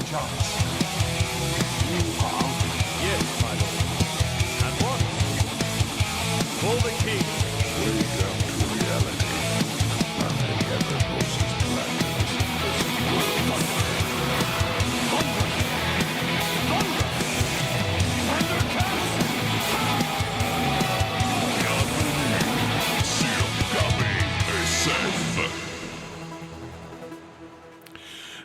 charge. Yes, my lord. At once. For the king. Wake up to reality. Nothing ever goes as planned as this world. Thunder! Thunder! Thundercats!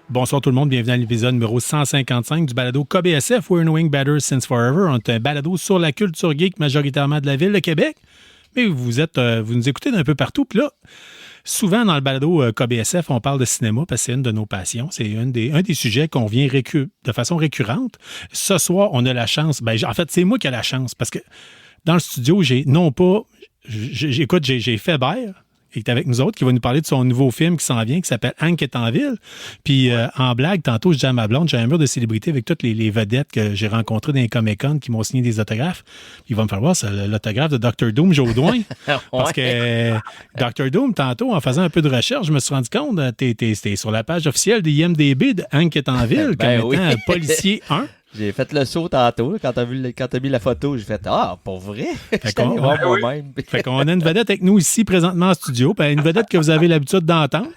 Bonsoir tout le monde, bienvenue à l'épisode numéro 155 du balado KBSF, We're Knowing Better Since Forever. On est un balado sur la culture geek majoritairement de la ville de Québec, mais vous nous écoutez d'un peu partout. Puis là, souvent dans le balado KBSF, on parle de cinéma parce que c'est une de nos passions. C'est un des sujets qu'on vient de façon récurrente. Ce soir, on a la chance, en fait, c'est moi qui ai la chance parce que dans le studio, j'ai Fébert qui est avec nous autres, qui va nous parler de son nouveau film qui s'en vient, qui s'appelle Hank est en ville. Puis en blague, tantôt, je dis à ma blonde, j'ai un mur de célébrités avec toutes les vedettes que j'ai rencontrées dans les Comic-Con qui m'ont signé des autographes. Puis il va me faire voir, c'est l'autographe de Dr. Doom Jaudoin. Parce que Dr. Doom, tantôt, en faisant un peu de recherche, je me suis rendu compte, t'es sur la page officielle de IMDb de Hank est en ville, comme étant policier 1. J'ai fait le saut tantôt, là, quand t'as mis la photo, j'ai fait « Ah, pour vrai? » J'étais allé voir moi-même. Fait qu'on a une vedette avec nous ici, présentement en studio, puis une vedette que vous avez l'habitude d'entendre,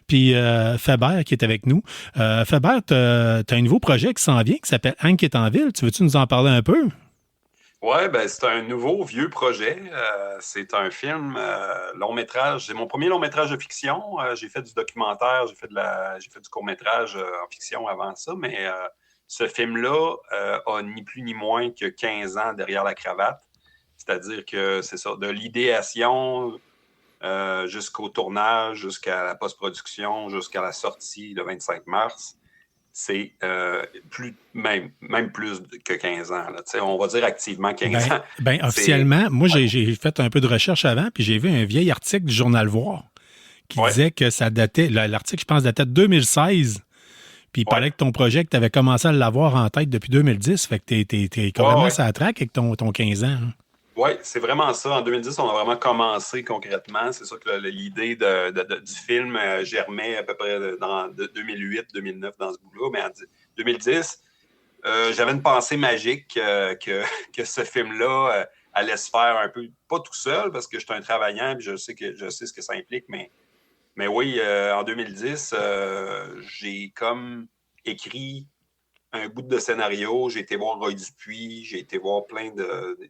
puis Fébert qui est avec nous. Fébert, t'as un nouveau projet qui s'en vient, qui s'appelle Hank est en ville. Tu veux-tu nous en parler un peu? Oui, c'est un nouveau, vieux projet. C'est un film long-métrage. C'est mon premier long-métrage de fiction. J'ai fait du documentaire, j'ai fait du court-métrage en fiction avant ça, mais... ce film-là a ni plus ni moins que 15 ans derrière la cravate. C'est-à-dire que c'est ça, de l'idéation jusqu'au tournage, jusqu'à la post-production, jusqu'à la sortie le 25 mars. C'est même plus que 15 ans. Là. On va dire activement 15 ans. Officiellement, moi, j'ai fait un peu de recherche avant, puis j'ai vu un vieil article du Journal Voir qui disait que ça datait, l'article, je pense, datait de 2016. Puis il paraît que ton projet, que tu avais commencé à l'avoir en tête depuis 2010, fait que t'es carrément sur la track avec ton 15 ans. Hein. Oui, c'est vraiment ça. En 2010, on a vraiment commencé concrètement. C'est sûr que l'idée du film germait à peu près dans 2008-2009 dans ce bout-là. Mais en 2010, j'avais une pensée magique que ce film-là allait se faire un peu, pas tout seul, parce que je suis un travaillant et je sais ce que ça implique, mais oui, en 2010, j'ai comme écrit un bout de scénario. J'ai été voir Roy Dupuis, j'ai été voir plein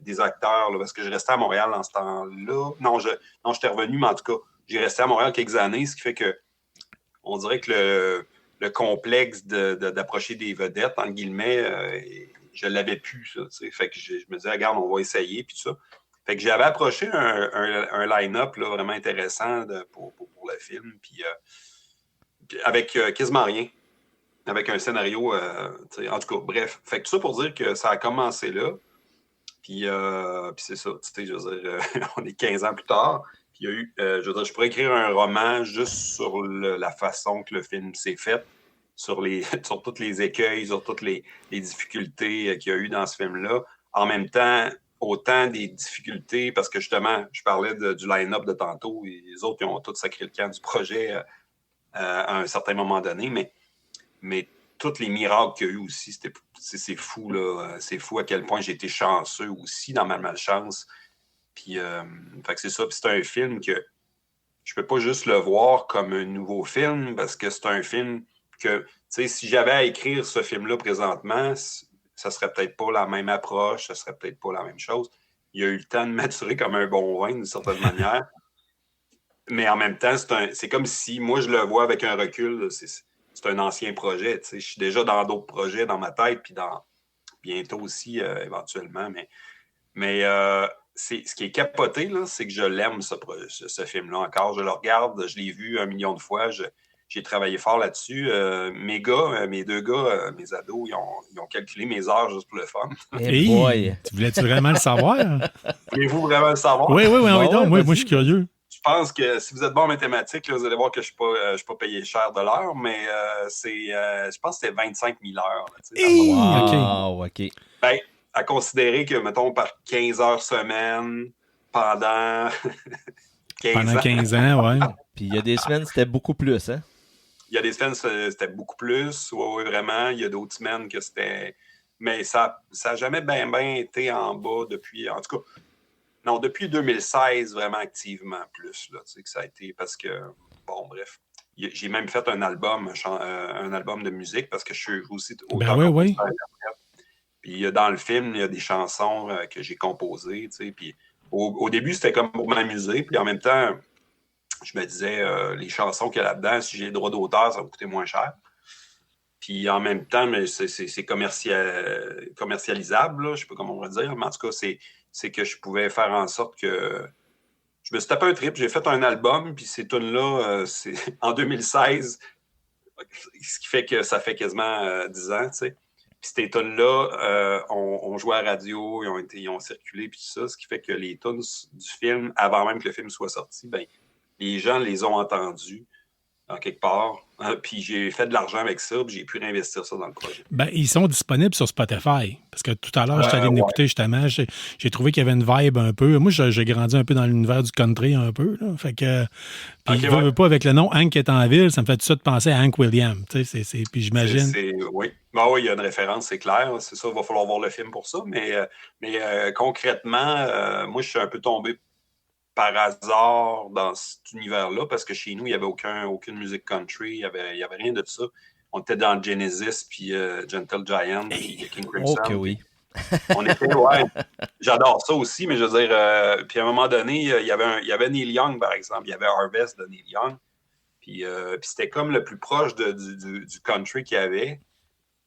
des acteurs, là, parce que je restais à Montréal dans ce temps-là. Non, j'étais revenu, mais en tout cas, j'ai resté à Montréal quelques années, ce qui fait que on dirait que le complexe d'approcher des vedettes, entre guillemets, je l'avais plus, ça. T'sais. Fait que je me disais, regarde, on va essayer, puis tout ça. Fait que j'avais approché un line-up là, vraiment intéressant pour le film, puis avec quasiment rien, avec un scénario, en tout cas, bref. Fait que tout ça pour dire que ça a commencé là, puis c'est ça, je veux dire, on est 15 ans plus tard, puis il y a eu, je veux dire, je pourrais écrire un roman juste sur la façon que le film s'est fait, sur tous les écueils, sur toutes les difficultés qu'il y a eu dans ce film-là. En même temps, autant des difficultés, parce que justement, je parlais du line-up de tantôt, et les autres, ils ont tous sacré le camp du projet à un certain moment donné, mais tous les miracles qu'il y a eu aussi, c'est fou, là. C'est fou à quel point j'ai été chanceux aussi dans ma malchance. Puis, fait que c'est ça. Puis c'est un film que je peux pas juste le voir comme un nouveau film, parce que c'est un film que, tu sais, si j'avais à écrire ce film-là présentement, ça serait peut-être pas la même approche, ça serait peut-être pas la même chose. Il y a eu le temps de maturer comme un bon vin, d'une certaine manière. Mais en même temps, c'est comme si, moi, je le vois avec un recul, c'est un ancien projet. Je suis déjà dans d'autres projets dans ma tête, puis bientôt aussi, éventuellement. Mais ce qui est capoté, là, c'est que je l'aime, ce film-là, encore. Je le regarde, je l'ai vu 1 million de fois. J'ai travaillé fort là-dessus. Mes deux gars, mes ados, ils ont calculé mes heures juste pour le fun. Hey, tu voulais-tu vraiment le savoir? Voulez-vous vraiment le savoir? Oui, moi, je suis curieux. Je pense que si vous êtes bon en mathématiques, là, vous allez voir que je ne suis pas payé cher de l'heure, mais je pense que c'était 25 000 heures. Là, OK. Ben, à considérer que, mettons, par 15 heures semaine, pendant 15 ans. Pendant 15 ans, ouais. Puis il y a des semaines, c'était beaucoup plus, hein? Il y a des semaines, c'était beaucoup plus. Ouais, vraiment. Il y a d'autres semaines que c'était... Mais ça n'a jamais bien été en bas depuis... En tout cas, non, depuis 2016, vraiment activement plus. Là, que ça a été parce que... Bon, bref. J'ai même fait un album de musique parce que je suis aussi autant oui. Puis dans le film, il y a des chansons que j'ai composées. Puis au début, c'était comme pour m'amuser. Puis en même temps, je me disais, les chansons qu'il y a là-dedans, si j'ai les droits d'auteur, ça va coûter moins cher. Puis en même temps, mais c'est commercialisable, là, je ne sais pas comment on va dire, mais en tout cas, c'est que je pouvais faire en sorte que... Je me suis tapé un trip, j'ai fait un album, puis ces tunes-là, c'est en 2016, ce qui fait que ça fait quasiment 10 ans, tu sais. Puis ces tunes-là, on jouait à la radio, ils ont circulé, puis tout ça, ce qui fait que les tunes du film, avant même que le film soit sorti, ben les gens les ont entendus en quelque part. Puis j'ai fait de l'argent avec ça, puis j'ai pu réinvestir ça dans le projet. Ben, ils sont disponibles sur Spotify. Parce que tout à l'heure, je suis allé l'écouter justement. J'ai trouvé qu'il y avait une vibe un peu. Moi, j'ai grandi un peu dans l'univers du country un peu. Là. Fait que. Puis il veut pas avec le nom Hank est en ville, ça me fait tout de suite penser à Hank Williams. Puis j'imagine. Oui. Ben oui, il y a une référence, c'est clair. C'est ça, il va falloir voir le film pour ça. Mais concrètement, moi, je suis un peu tombé par hasard dans cet univers-là, parce que chez nous, il n'y avait aucune musique country, il y avait rien de ça. On était dans Genesis, puis Gentle Giant, puis King Crimson. Ok, oui. On était, j'adore ça aussi, mais je veux dire, puis à un moment donné, il y avait Neil Young, par exemple, il y avait Harvest de Neil Young, puis c'était comme le plus proche du country qu'il y avait.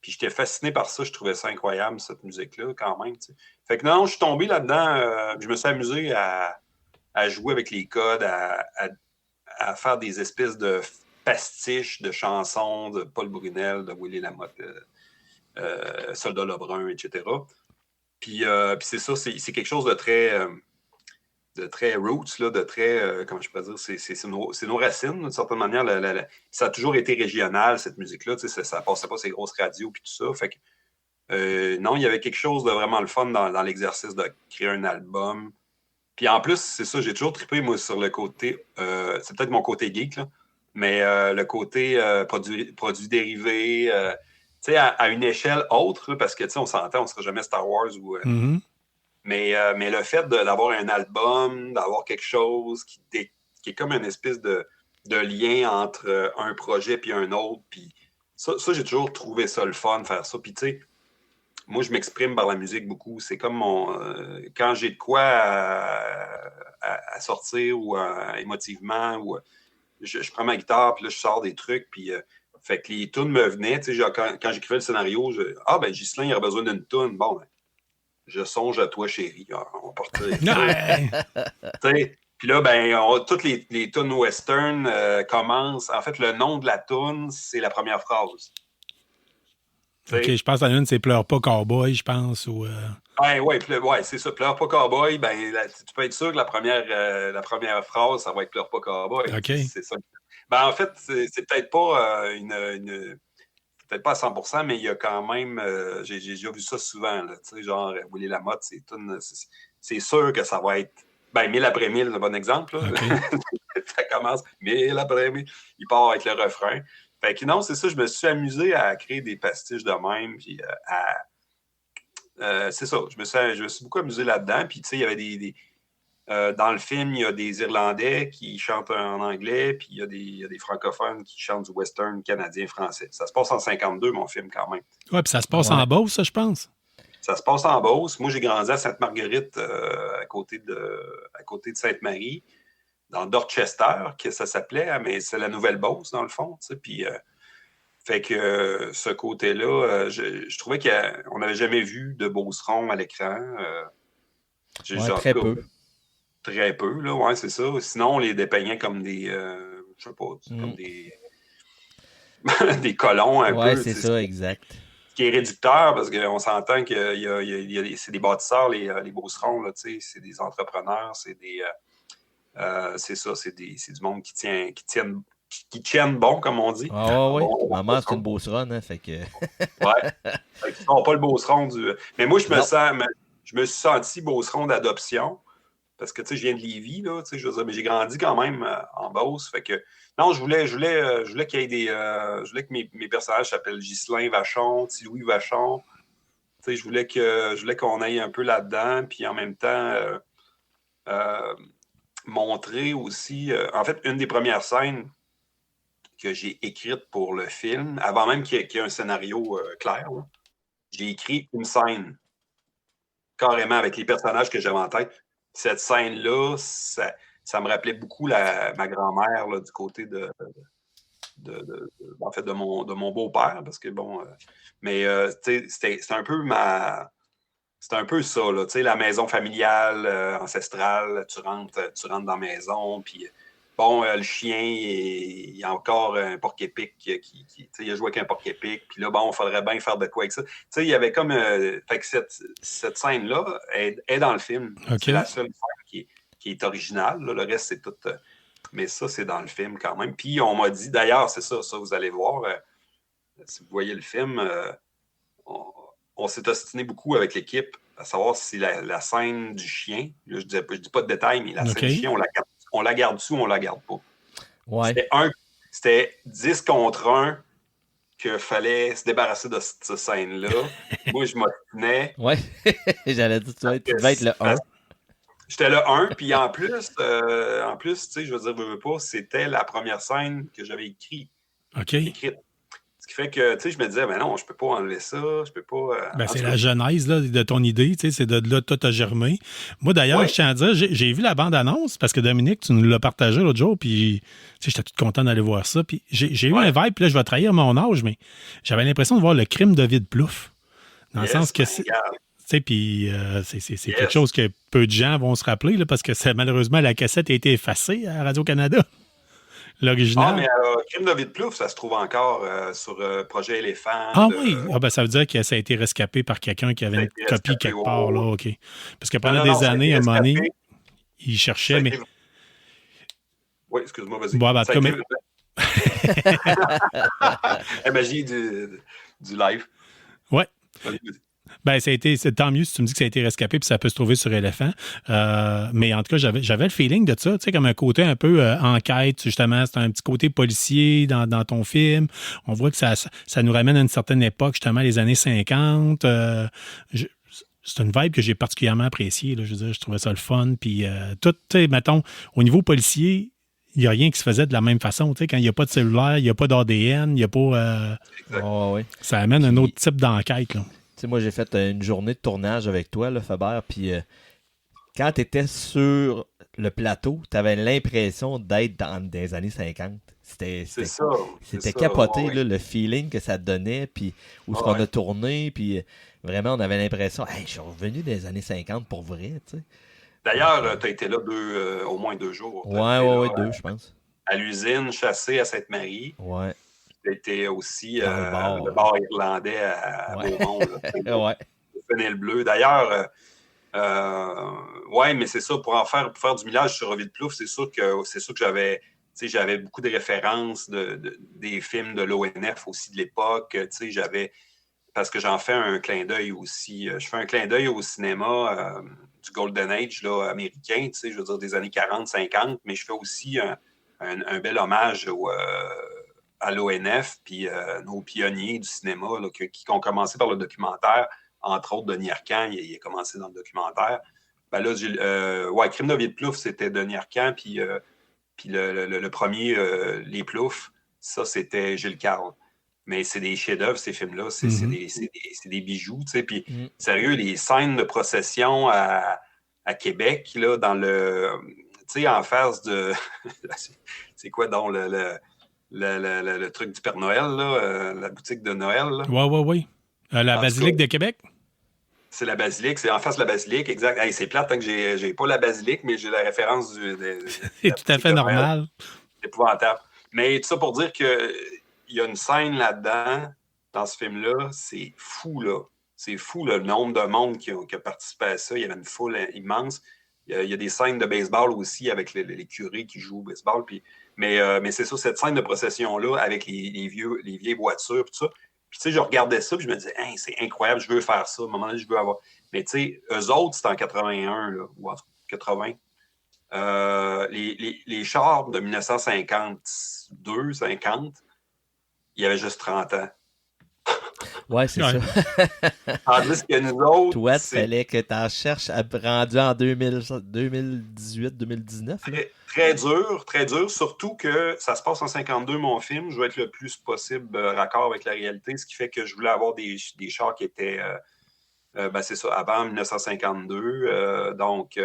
Puis j'étais fasciné par ça, je trouvais ça incroyable, cette musique-là, quand même. T'sais. Fait que non, je suis tombé là-dedans, je me suis amusé à jouer avec les codes, à faire des espèces de pastiches de chansons de Paul Brunel, de Willy Lamotte, Soldat Lebrun, etc. Puis c'est ça, c'est quelque chose de très roots, là, de très, comment je peux dire, c'est nos racines, d'une certaine manière. Ça a toujours été régional, cette musique-là, ça passait pas ces grosses radios puis tout ça. Fait que, non, il y avait quelque chose de vraiment le fun dans l'exercice de créer un album. Puis en plus, c'est ça, j'ai toujours trippé, moi, sur le côté, c'est peut-être mon côté geek, là, mais le côté produits dérivés, tu sais, à une échelle autre, parce que, tu sais, on s'entend, on ne sera jamais Star Wars ou... mais le fait d'avoir un album, d'avoir quelque chose qui est comme une espèce de lien entre un projet puis un autre, puis ça, j'ai toujours trouvé ça le fun, faire ça. Puis, tu sais, moi, je m'exprime par la musique beaucoup. C'est comme quand j'ai de quoi à sortir ou émotivement, ou je prends ma guitare, puis là, je sors des trucs, puis fait que les tunes me venaient. Tu sais, quand j'écrivais le scénario, Ghislain, il aurait besoin d'une tune. Bon, ben, je songe à toi, chérie. On partait. Puis là, ben, toutes les tunes western commencent. En fait, le nom de la tune, c'est la première phrase. OK, je pense à une, c'est Pleure pas cowboy, je pense. Ou, ouais, c'est ça. Pleure pas cowboy, ben, tu peux être sûr que la première phrase, ça va être Pleure pas cowboy. OK. C'est ça. Ben, en fait, c'est peut-être pas peut-être pas à 100%, mais il y a quand même... j'ai déjà vu ça souvent, là, tu sais, genre Willy Lamotte, c'est sûr que ça va être... Ben, 1000 après 1000, c'est un bon exemple. Là. Okay. Ça commence 1000 après 1000. Il part avec le refrain. Fait que non, c'est ça, je me suis amusé à créer des pastiches de même, puis c'est ça, je me suis beaucoup amusé là-dedans, puis tu sais, il y avait dans le film, il y a des Irlandais qui chantent en anglais, puis il y a des francophones qui chantent du western canadien-français. Ça se passe en 52, mon film, quand même. Ouais, puis ça se passe en Beauce, ça, je pense. Ça se passe en Beauce. Moi, j'ai grandi à Sainte-Marguerite, à côté de Sainte-Marie, dans Dorchester, que ça s'appelait, mais c'est la Nouvelle-Beauce, dans le fond. Puis, fait que ce côté-là, je trouvais qu'on n'avait jamais vu de Beauceron à l'écran. Très peu. Très peu, là, ouais, c'est ça. Sinon, on les dépeignait comme des, je sais pas, comme des des colons un peu. Ouais, c'est ça, exact. Ce qui est réducteur, parce qu'on s'entend que c'est des bâtisseurs, les Beaucerons, là, tu sais, c'est des entrepreneurs, c'est des... c'est ça, c'est du monde qui tiennent bon, comme on dit. Ah oui, maman, c'est une Beauceronne, hein, fait que... ouais, fait qu'ils sont pas le Beauceron du... Mais moi, je me suis senti Beauceron d'adoption, Parce que, tu sais, je viens de Lévis, là, tu sais, je veux dire, mais j'ai grandi quand même en Beauce. Fait que, non, je voulais qu'il y ait je voulais que mes personnages s'appellent Ghislain Vachon, Petit Louis Vachon. Tu sais, je voulais qu'on aille un peu là-dedans, puis en même temps, montrer aussi... en fait, une des premières scènes que j'ai écrites pour le film, avant même qu'il y ait un scénario clair, là, j'ai écrit une scène, carrément, avec les personnages que j'avais en tête. Cette scène-là, ça me rappelait beaucoup ma grand-mère là, du côté en fait, de mon beau-père, parce que bon... mais c'était un peu c'était un peu ça, là, tu sais, la maison familiale, ancestrale, tu rentres dans la maison, puis bon, le chien, il y a encore un porc-épic il a joué avec un porc-épic, puis là, bon, il faudrait bien faire de quoi avec ça. Tu sais, il y avait comme... fait que cette scène-là est dans le film. Okay. C'est la seule scène qui est originale, là. Le reste, c'est tout... mais ça, c'est dans le film quand même. Puis on m'a dit, d'ailleurs, c'est ça, vous allez voir, si vous voyez le film, on s'est ostiné beaucoup avec l'équipe à savoir si la scène du chien, là, je dis pas de détails, mais la scène du chien, on la garde-tu ou on la garde pas? Ouais. C'était 10 contre 1 qu'il fallait se débarrasser de cette scène-là. Moi, je m'ostinais. Ouais, j'allais dire, tu devais être le 1. J'étais le 1, puis en plus, tu sais, je veux dire, veux pas, c'était la première scène que j'avais écrite. Ce qui fait que, tu sais, je me disais, ben non, je peux pas enlever ça, je peux pas... c'est la genèse là, de ton idée, tu sais, c'est de là que tout a germé. Moi, d'ailleurs, je tiens à dire, j'ai vu la bande-annonce, parce que Dominique, tu nous l'as partagé l'autre jour, puis j'étais tout content d'aller voir ça, puis j'ai eu un vibe, puis là, je vais trahir mon âge, mais j'avais l'impression de voir le crime de David Plouffe, dans le sens que c'est... Puis c'est quelque chose que peu de gens vont se rappeler, là, parce que malheureusement, la cassette a été effacée à Radio-Canada. L'original. Ah, mais Crime de David Plouffe, ça se trouve encore sur Projet Éléphant. Ah oui, ça veut dire que ça a été rescapé par quelqu'un qui avait une copie quelque part, là, OK. Parce que pendant des années, à un moment donné, il cherchait, mais... Oui, excuse-moi, vas-y. Bon, la magie du live. Ouais. Ben, c'est tant mieux si tu me dis que ça a été rescapé puis ça peut se trouver sur Éléphant. Mais en tout cas, j'avais le feeling de ça, tu sais, comme un côté un peu enquête, justement. C'est un petit côté policier dans ton film. On voit que ça nous ramène à une certaine époque, justement, les années 50. C'est une vibe que j'ai particulièrement appréciée, là. Je veux dire, je trouvais ça le fun. Puis tout, tu sais, mettons, au niveau policier, il n'y a rien qui se faisait de la même façon. Tu sais, quand il n'y a pas de cellulaire, il n'y a pas d'ADN, il n'y a pas... Ça amène un autre type d'enquête, là. Tu sais, moi, j'ai fait une journée de tournage avec toi, là, Faber, puis quand tu étais sur le plateau, tu avais l'impression d'être dans les années 50. C'était capoté, là, le feeling que ça te donnait, puis où est-ce qu'on a tourné, puis vraiment, on avait l'impression, hey, je suis revenu des années 50 pour vrai, tu sais. D'ailleurs, tu as été là au moins 2 jours. Ouais, 2, je pense. À l'usine, chassé à Sainte-Marie. Ouais. C'était aussi le bar irlandais à Beaumont. Ouais. Le bleu. D'ailleurs, mais c'est ça, pour faire du millage sur David Plouffe, c'est sûr que j'avais beaucoup de références des films de l'ONF aussi de l'époque. Parce que j'en fais un clin d'œil aussi. Je fais un clin d'œil au cinéma du Golden Age là, américain, je veux dire des années 40-50, mais je fais aussi un bel hommage à l'ONF, puis nos pionniers du cinéma là, qui ont commencé par le documentaire, entre autres Denis Arcand, il a commencé dans le documentaire. Ben là, Crime de David Plouffe, c'était Denis Arcand, puis le premier, Les Plouffe, ça, c'était Gilles Carle. Mais c'est des chefs-d'œuvre, ces films-là, c'est des bijoux, tu sais. Puis, sérieux, les scènes de procession à Québec, là, dans le... Tu sais, en face de... c'est quoi donc le truc du Père Noël, là, la boutique de Noël. Oui. La basilique de Québec? C'est la basilique, c'est en face de la basilique, exact. Hey, c'est plate, hein, que j'ai pas la basilique, mais j'ai la référence c'est tout à fait normal. C'est épouvantable. Mais tout ça pour dire que il y a une scène là-dedans, dans ce film-là, c'est fou, là. C'est fou, là, le nombre de monde qui a participé à ça. Il y avait une foule immense. Il y a des scènes de baseball aussi avec les curés qui jouent au baseball. Mais c'est ça, cette scène de procession-là avec les vieilles voitures, tout ça. Puis, tu sais, je regardais ça, puis je me disais, hey, c'est incroyable, je veux faire ça. À un moment donné, je veux avoir. Mais, tu sais, eux autres, c'était en 81, là, ou en 80. les chars de 1952-50, il y avait juste 30 ans. Ouais, c'est ça. Tandis que nous autres... Toi, il fallait que tu en cherches rendu en 2018-2019. Très dur, surtout que ça se passe en 52, mon film. Je veux être le plus possible raccord avec la réalité, ce qui fait que je voulais avoir des chars qui étaient... c'est ça, avant 1952. Donc,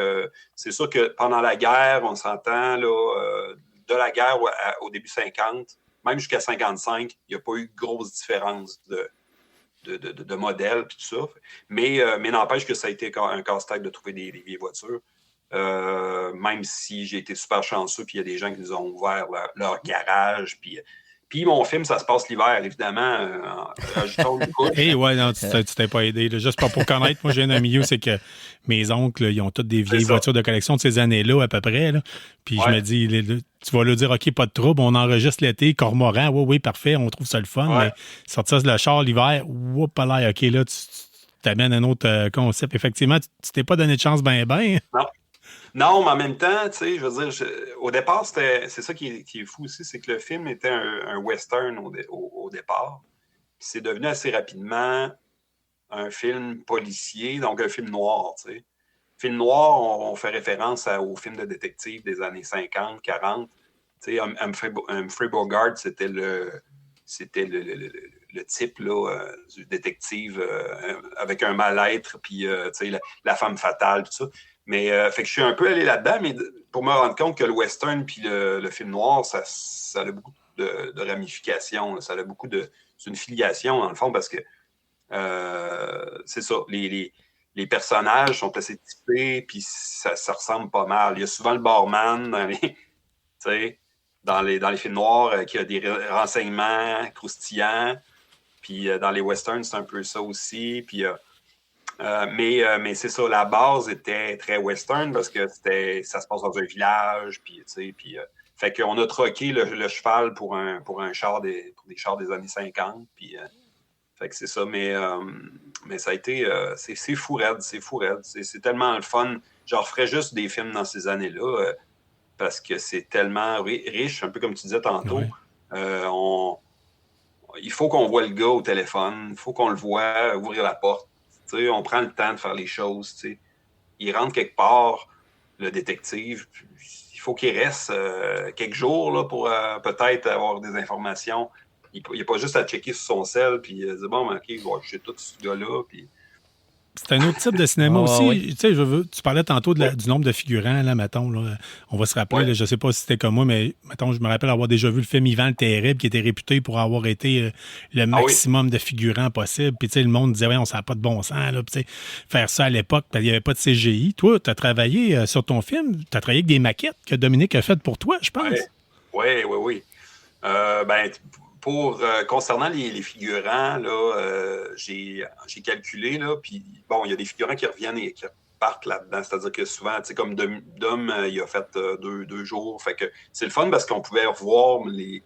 c'est sûr que pendant la guerre, on s'entend, là, de la guerre au début 50, même jusqu'à 55, il n'y a pas eu de grosse différence de modèle et tout ça. Mais n'empêche que ça a été un casse-tête de trouver des vieilles voitures. Même si j'ai été super chanceux, puis il y a des gens qui nous ont ouvert leur garage, puis mon film, ça se passe l'hiver, évidemment. Rajoutons une couche. Ouais, non, tu t'es pas aidé. Là. Juste pas pour connaître, moi, j'ai un milieu, c'est que mes oncles, ils ont toutes des vieilles voitures de collection de ces années-là, à peu près. Là. Puis je me dis, tu vas leur dire, OK, pas de trouble, on enregistre l'été, Cormoran, oui, parfait, on trouve ça le fun. Mais sortir le char l'hiver, OK, là, tu t'amènes un autre concept. Effectivement, tu t'es pas donné de chance ben. Non, mais en même temps, tu sais, je veux dire, au départ, c'est ça qui est fou aussi, c'est que le film était un western au départ. Puis c'est devenu assez rapidement un film policier, donc un film noir, tu sais. Film noir, on fait référence aux films de détective des années 50, 40. Tu sais, Humphrey Bogart, c'était le type là, du détective avec un mal-être, puis tu sais, la femme fatale, tout ça. Mais fait que je suis un peu allé là-dedans, mais pour me rendre compte que le western puis le film noir, ça a beaucoup de ramifications. Ça a beaucoup de... C'est une filiation, dans le fond, parce que c'est ça. Les personnages sont assez typés, puis ça ressemble pas mal. Il y a souvent le barman dans les films noirs qui a des renseignements croustillants. Puis dans les westerns, c'est un peu ça aussi. Puis... mais c'est ça, la base était très western parce que ça se passe dans un village, fait qu'on a troqué le cheval pour des chars des années 50, puis fait que c'est ça, mais ça a été, c'est fou raide, c'est tellement le fun. Je referais juste des films dans ces années-là parce que c'est tellement riche, un peu comme tu disais tantôt. Oui. Il faut qu'on voit le gars au téléphone, il faut qu'on le voit ouvrir la porte. T'sais, on prend le temps de faire les choses. T'sais. Il rentre quelque part, le détective. Il faut qu'il reste quelques jours là, pour peut-être avoir des informations. Il n'a pas juste à checker sur son cell puis dire bon, OK, j'ai tout ce gars-là. Puis... C'est un autre type de cinéma aussi. Oui. Tu sais, tu parlais tantôt du nombre de figurants, là, mettons. Là, on va se rappeler, là, je ne sais pas si c'était comme moi, mais mettons, je me rappelle avoir déjà vu le film Yvan le Terrible, qui était réputé pour avoir été le maximum de figurants possible. Puis, tu sais, le monde disait, ouais, on n'a pas de bon sens. Là, puis, faire ça à l'époque, il n'y avait pas de CGI. Toi, tu as travaillé sur ton film, tu as travaillé avec des maquettes que Dominique a faites pour toi, je pense. Oui. Concernant les figurants, là, j'ai calculé, là, puis bon, il y a des figurants qui reviennent et qui repartent là-dedans. C'est-à-dire que souvent, tu sais, comme Dom, il a fait deux jours. Fait que c'est le fun parce qu'on pouvait revoir les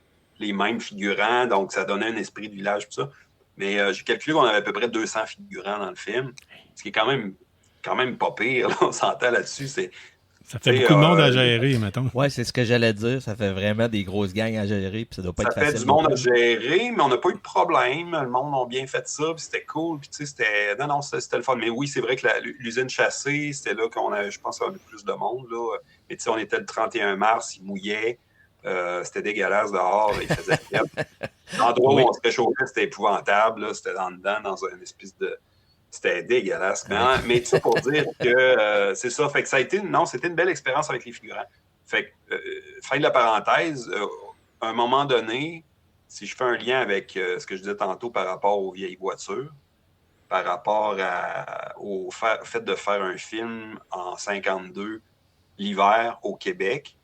mêmes figurants, donc ça donnait un esprit de village, tout ça. Mais j'ai calculé qu'on avait à peu près 200 figurants dans le film, ce qui est quand même pas pire, là, on s'entend là-dessus. Ça fait beaucoup de monde à gérer, mettons. Oui, c'est ce que j'allais dire. Ça fait vraiment des grosses gangs à gérer, puis ça doit pas être facile. Ça fait du monde à gérer, mais on n'a pas eu de problème. Le monde a bien fait ça, puis c'était cool, puis tu sais, c'était... Non, c'était le fun. Mais oui, c'est vrai que l'usine chassée, c'était là qu'on a, je pense, eu plus de monde, là. Mais tu sais, on était le 31 mars, il mouillait. C'était dégueulasse dehors, il faisait frais. L'endroit où on se réchauffait, c'était épouvantable, là. C'était dedans, dans une espèce de... C'était dégueulasse. Mais tout ça pour dire que c'est ça. Fait que c'était une belle expérience avec les figurants. Fait que, fin de la parenthèse, à un moment donné, si je fais un lien avec ce que je disais tantôt par rapport aux vieilles voitures, par rapport au fait de faire un film en 52, l'hiver, au Québec,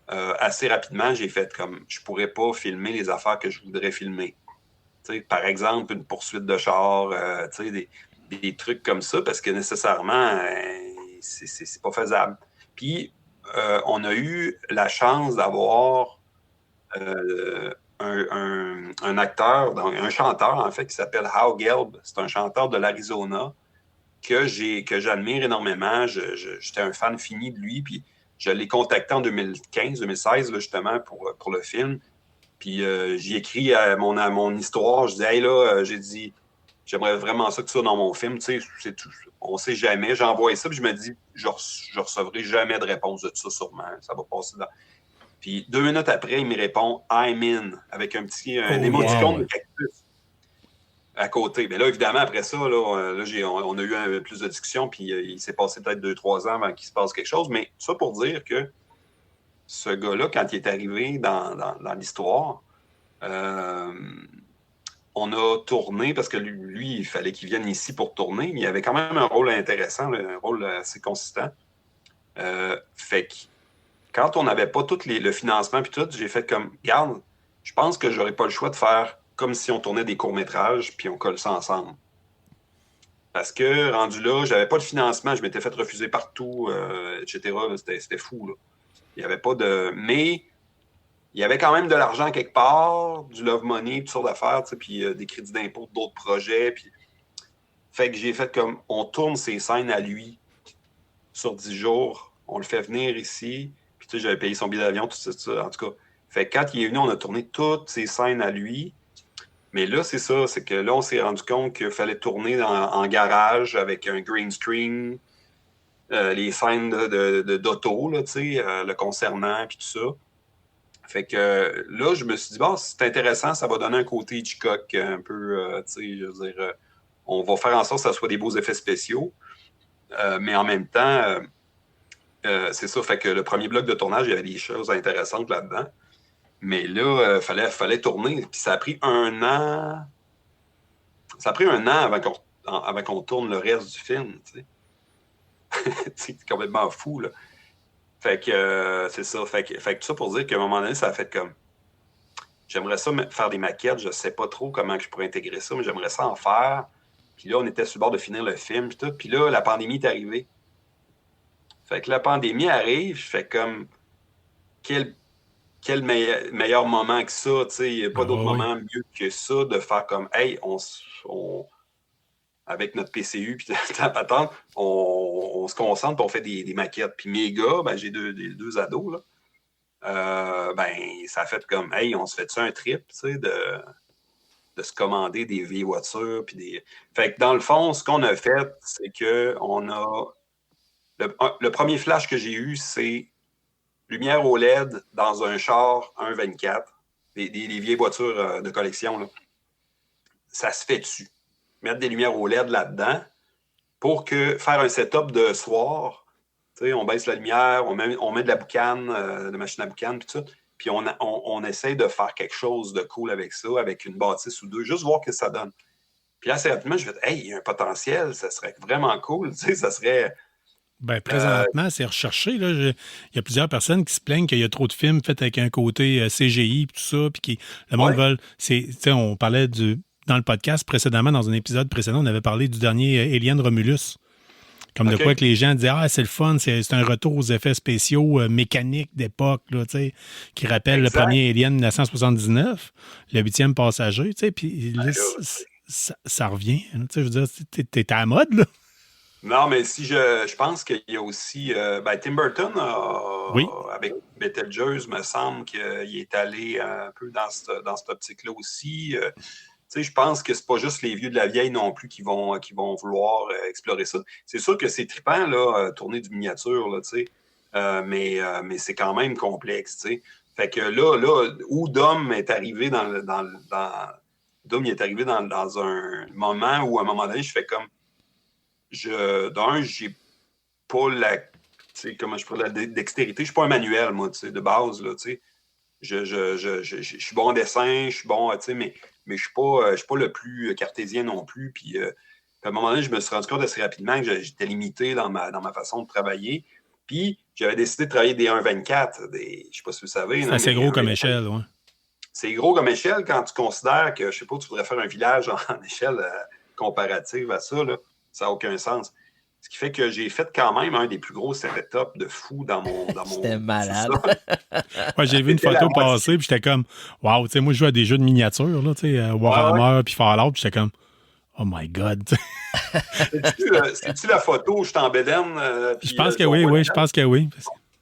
assez rapidement, j'ai fait comme, je pourrais pas filmer les affaires que je voudrais filmer. T'sais, par exemple, une poursuite de char, des trucs comme ça, parce que nécessairement, c'est pas faisable. Puis, on a eu la chance d'avoir un acteur, donc un chanteur, en fait, qui s'appelle Hal Gelb. C'est un chanteur de l'Arizona que j'admire énormément. J'étais un fan fini de lui. Puis, je l'ai contacté en 2015-2016, justement, pour le film. Puis j'ai écrit à mon histoire. Je dis, hey, là, j'ai dit, j'aimerais vraiment ça que tu sois dans mon film. Tu sais, c'est tout. On sait jamais. J'ai envoyé ça, puis je me dis, je recevrai jamais de réponse de ça, sûrement. Ça va passer dans. Puis 2 minutes après, il me répond I'm in avec un émoticône de cactus à côté. Mais là, évidemment, après ça, on a eu plus de discussions, puis il s'est passé peut-être 2-3 ans avant qu'il se passe quelque chose. Mais ça pour dire que ce gars-là, quand il est arrivé dans l'histoire, on a tourné, parce que lui, il fallait qu'il vienne ici pour tourner, mais il avait quand même un rôle intéressant, un rôle assez consistant. Fait que quand on n'avait pas tout le financement puis tout, j'ai fait comme, regarde, je pense que j'aurais pas le choix de faire comme si on tournait des courts-métrages puis on colle ça ensemble. Parce que, rendu là, j'avais pas de financement, je m'étais fait refuser partout, etc. C'était fou, là. Il n'y avait pas de... Mais il y avait quand même de l'argent quelque part, du love money, toutes sortes d'affaires, puis des crédits d'impôt d'autres projets. Puis... Fait que j'ai fait comme, on tourne ses scènes à lui sur 10 jours, on le fait venir ici, puis tu sais, j'avais payé son billet d'avion, tout ça, en tout cas. Fait que quand il est venu, on a tourné toutes ses scènes à lui. Mais là, c'est ça, c'est que là, on s'est rendu compte qu'il fallait tourner en garage avec un green screen, les scènes d'auto, là, tu sais, le concernant, puis tout ça. Fait que là, je me suis dit, bon, c'est intéressant, ça va donner un côté Hitchcock un peu, tu sais, je veux dire, on va faire en sorte que ça soit des beaux effets spéciaux, mais en même temps, c'est ça, fait que le premier bloc de tournage, il y avait des choses intéressantes là-dedans. Mais là, fallait tourner. Puis ça a pris 1 an. Ça a pris 1 an avant qu'on tourne le reste du film, tu sais. C'est complètement fou, là. Fait que c'est ça. Fait que tout ça pour dire qu'à un moment donné, ça a fait comme... J'aimerais ça faire des maquettes. Je sais pas trop comment je pourrais intégrer ça, mais j'aimerais ça en faire. Puis là, on était sur le bord de finir le film, puis tout. Puis là, la pandémie est arrivée. Fait que la pandémie arrive, je fais comme... Quel meilleur moment que ça, tu sais, il n'y a pas d'autre moment mieux que ça de faire comme, hey, avec notre PCU puis ta patente, on se concentre pour on fait des maquettes. Puis mes gars, ben, j'ai deux ados, là, ben, ça a fait comme, hey, on se fait-tu un trip, tu sais, de se commander des vieilles voitures, puis des... Fait que dans le fond, ce qu'on a fait, c'est que on a... Le premier flash que j'ai eu, c'est lumière OLED dans un char 1.24, des vieilles voitures de collection, là. Ça se fait dessus. Mettre des lumières OLED là-dedans pour faire un setup de soir. Tu sais, on baisse la lumière, on met de la boucane, de machine à boucane, puis tout ça. Puis on essaie de faire quelque chose de cool avec ça, avec une bâtisse ou deux, juste voir ce que ça donne. Puis assez rapidement, je vais hey, il y a un potentiel, ça serait vraiment cool. Tu sais, ça serait... Ben, présentement, c'est recherché. Là. Il y a plusieurs personnes qui se plaignent qu'il y a trop de films faits avec un côté CGI et tout ça, puis le monde veut... On parlait dans le podcast précédemment, dans un épisode précédent, on avait parlé du dernier Alien Romulus. Comme de quoi que les gens disaient « Ah, c'est le fun, c'est un retour aux effets spéciaux mécaniques d'époque, là, qui rappelle le premier Alien 1979, le 8e passager, puis là, ça revient. Je veux dire, t'es à la mode, là. Non, mais si je pense qu'il y a aussi... Tim Burton, avec Beetlejuice, me semble qu'il est allé un peu dans cette optique-là aussi. Je pense que c'est pas juste les vieux de la vieille non plus qui vont vouloir explorer ça. C'est sûr que c'est trippant, là, tourner du miniature, là, mais c'est quand même complexe, t'sais. Fait que là, où Dom est arrivé Dom il est arrivé dans un moment où, à un moment donné, je fais comme... j'ai pas la... comment je pourrais la dextérité. Je suis pas un manuel, moi, de base, là, je suis bon en dessin, je suis bon, mais je suis pas le plus cartésien non plus. Puis, à un moment donné, je me suis rendu compte assez rapidement que j'étais limité dans ma façon de travailler. Puis, j'avais décidé de travailler des 1.24. Je sais pas si vous savez. C'est assez gros comme échelle, oui. C'est gros comme échelle quand tu considères que, je sais pas, tu voudrais faire un village en échelle comparative à ça, là. Ça n'a aucun sens. Ce qui fait que j'ai fait quand même un des plus gros setups de fou dans mon C'était malade. Ouais, j'ai vu une photo passer, puis j'étais comme, wow, tu sais, moi, je joue à des jeux de miniatures, là, tu sais, Warhammer, puis Fallout, puis j'étais comme, oh my God. C'est-tu la photo où je suis en bédaine? Je pense que oui, je pense que oui.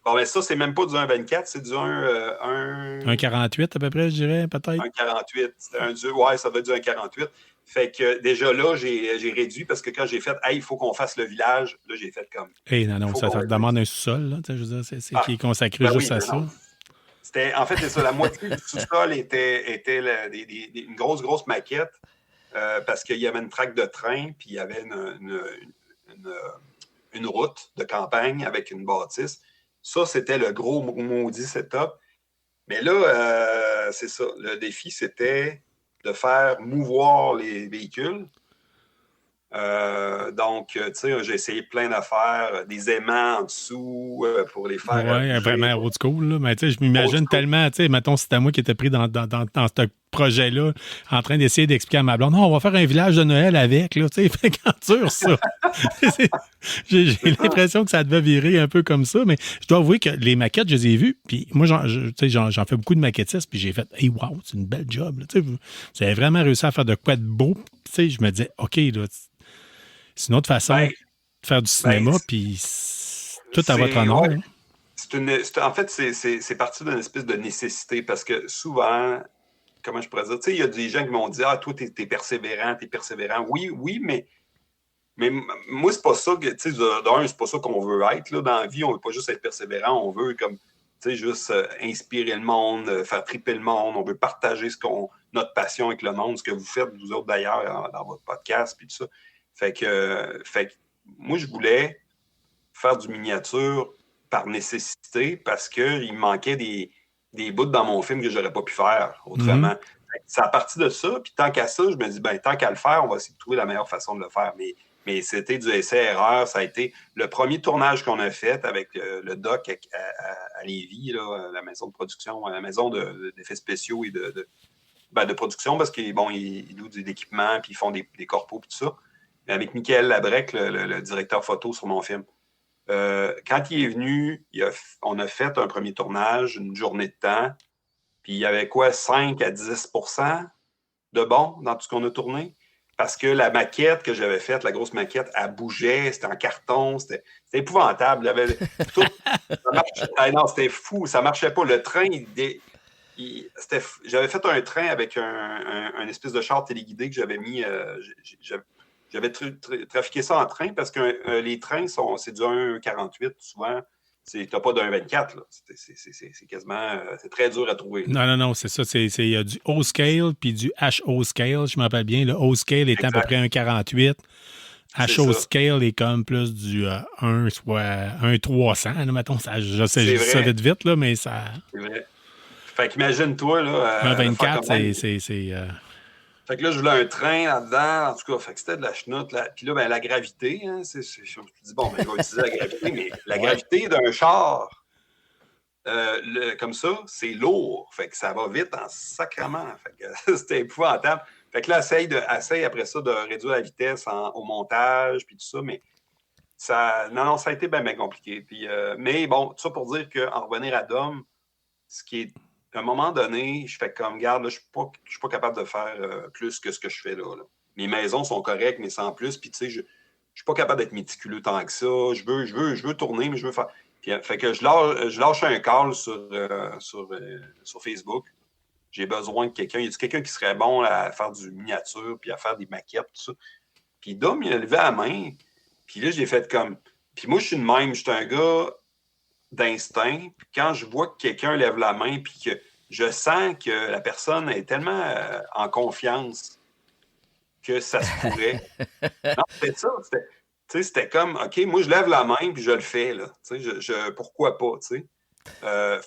Bon, ben ça, c'est même pas du 1,24, c'est du 1,48 à peu près, je dirais, peut-être. 1,48. Ouais, ça doit être du 1,48. Fait que déjà là, j'ai réduit parce que quand j'ai fait, hey, il faut qu'on fasse le village, là, j'ai fait comme. Non, ça demande un sous-sol, là. Je veux dire, c'est qui est consacré juste à ça. En fait, c'est ça. La moitié du sous-sol était une grosse maquette parce qu'il y avait une traque de train, puis il y avait une route de campagne avec une bâtisse. Ça, c'était le gros maudit setup. Mais là, c'est ça. Le défi, c'était de faire mouvoir les véhicules. Donc, tu sais, j'ai essayé plein d'affaires, des aimants en dessous pour les faire. Oui, vraiment old school, là. Mais tu sais, je m'imagine tellement, tu sais, mettons, c'était moi qui étais pris dans ce projet-là, en train d'essayer d'expliquer à ma blonde, non, on va faire un village de Noël avec, là, tu sais, fait quand dur, ça. J'ai l'impression que ça devait virer un peu comme ça, mais je dois avouer que les maquettes, je les ai vues, puis moi, j'en fais beaucoup de maquettistes, puis j'ai fait, hey, wow, c'est une belle job, là, tu sais, vous avez vraiment réussi à faire de quoi de beau, tu sais, je me disais, OK, là, c'est une autre façon de faire du cinéma, puis tout à votre honneur. Ouais. En fait, c'est parti d'une espèce de nécessité parce que souvent, comment je pourrais dire, tu sais, il y a des gens qui m'ont dit, ah, toi, t'es persévérant. Oui, mais moi, c'est pas ça que, tu sais, d'un, c'est pas ça qu'on veut être, là, dans la vie. On veut pas juste être persévérant, on veut, comme, tu sais, juste inspirer le monde, faire triper le monde. On veut partager notre passion avec le monde, ce que vous faites, vous autres, d'ailleurs, dans votre podcast, puis tout ça. Fait que moi, je voulais faire du miniature par nécessité parce qu'il me manquait des bouts dans mon film que j'aurais pas pu faire autrement. C'est à partir de ça, puis tant qu'à ça, je me dis, ben tant qu'à le faire, on va essayer de trouver la meilleure façon de le faire. Mais c'était du essai-erreur. Ça a été le premier tournage qu'on a fait avec le doc à Lévis, là, la maison de production, la maison d'effets spéciaux et de production parce qu'ils louent de l'équipement, puis ils font des corpos et tout ça. Avec Michael Labrec, le directeur photo sur mon film. Quand il est venu, on a fait un premier tournage, une journée de temps, puis il y avait 5 à 10 % de bon dans tout ce qu'on a tourné. Parce que la maquette que j'avais faite, la grosse maquette, elle bougeait, c'était en carton, c'était épouvantable. Il y avait tout, non, c'était fou, ça marchait pas. Le train, j'avais fait un train avec un espèce de char téléguidé que j'avais mis... J'avais trafiqué ça en train parce que les trains, c'est du 1,48 souvent. Tu n'as pas d'un 24. Là. C'est quasiment... c'est très dur à trouver. Non, c'est ça. Il y a du O-scale puis du HO-scale, je me rappelle bien. Le O-scale étant à peu près 1,48. HO-scale est comme plus du 1, soit 1,300. Mettons, je sais ça vite, là, mais ça... C'est vrai. Fait qu'imagine-toi, là... 1,24, c'est... Fait que là, je voulais un train là-dedans. En tout cas, fait que c'était de la chenoute. Puis là, ben, la gravité, hein, je me dis, bon, ben, je vais utiliser la gravité, mais la gravité d'un char, comme ça, c'est lourd. Fait que ça va vite en sacrement. Fait que c'était épouvantable. Fait que là, essaye après ça de réduire la vitesse au montage, puis tout ça, mais ça a été bien compliqué. Puis, mais bon, tout ça pour dire qu'en revenir à Dom, ce qui est à un moment donné, je fais comme, regarde, là, je suis pas capable de faire plus que ce que je fais là. Mes maisons sont correctes, mais sans plus. Puis, tu sais, je suis pas capable d'être méticuleux tant que ça. Je veux tourner, mais je veux faire. Puis, fait que je lâche un call sur Facebook. J'ai besoin de quelqu'un. Y a quelqu'un qui serait bon à faire du miniature, puis à faire des maquettes, tout ça. Puis, Dom, il a levé la main. Puis là, j'ai fait comme. Puis moi, je suis de même. Je suis un gars d'instinct. Puis quand je vois que quelqu'un lève la main puis que je sens que la personne est tellement en confiance que ça se pourrait. Non, c'était ça. C'était comme, OK, moi, je lève la main puis je le fais. Là. Pourquoi pas? Fait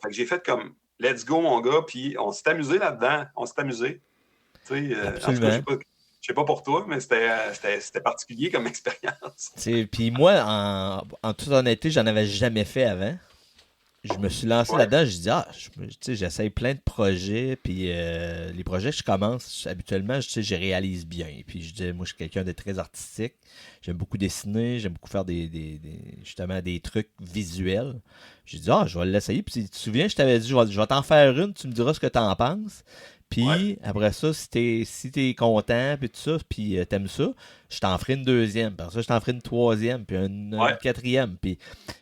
que j'ai fait comme, let's go, mon gars. Puis on s'est amusé là-dedans. On s'est amusé. En tout cas, je sais pas pour toi, mais c'était particulier comme expérience. Puis moi, en toute honnêteté, j'en avais jamais fait avant. Je me suis lancé là-dedans, je dis, j'essaye plein de projets, puis les projets que je commence, habituellement, je réalise bien. Puis je dis, moi, je suis quelqu'un de très artistique. J'aime beaucoup dessiner, j'aime beaucoup faire justement des trucs visuels. Je dis, je vais l'essayer. Puis tu te souviens, je t'avais dit, je vais t'en faire une, tu me diras ce que t'en penses. Puis, après ça, si t'es content, puis tout ça, puis t'aimes ça, je t'en ferai une deuxième. Après ça, je t'en ferai une troisième, puis une quatrième. Puis,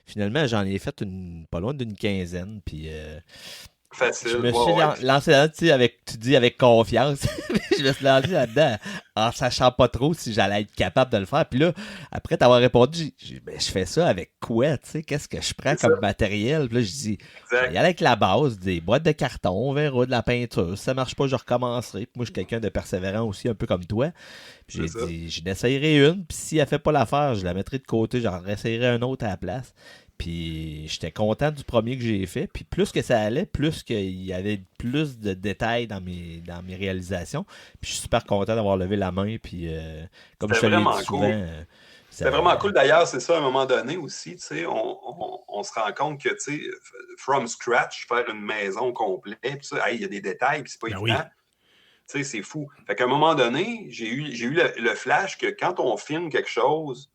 finalement, j'en ai fait pas loin d'une quinzaine. Puis, Facile. je me suis lancé là-dedans, tu dis avec confiance. Je me suis lancé là-dedans en sachant pas trop si j'allais être capable de le faire. Puis là, après t'avoir répondu, je fais ça avec quoi, tu sais? Qu'est-ce que je prends comme matériel? Puis là, je dis, il y a avec la base, des boîtes de carton, on verra de la peinture. Si ça marche pas, je recommencerai. Puis moi, je suis quelqu'un de persévérant aussi, un peu comme toi. Puis j'ai dit, j'en essayerai une. Puis si elle fait pas l'affaire, je la mettrai de côté. J'en essayerai un autre à la place. Puis j'étais content du premier que j'ai fait. Puis plus que ça allait, plus qu'il y avait plus de détails dans mes réalisations. Puis je suis super content d'avoir levé la main. Puis comme je te l'ai dit souvent... C'était vraiment cool. D'ailleurs, c'est ça, à un moment donné aussi, tu sais, on se rend compte que, tu sais, from scratch, faire une maison complète, puis ça, il y a des détails, puis c'est pas évident. Oui. Tu sais, c'est fou. Fait qu'à un moment donné, j'ai eu le flash que quand on filme quelque chose,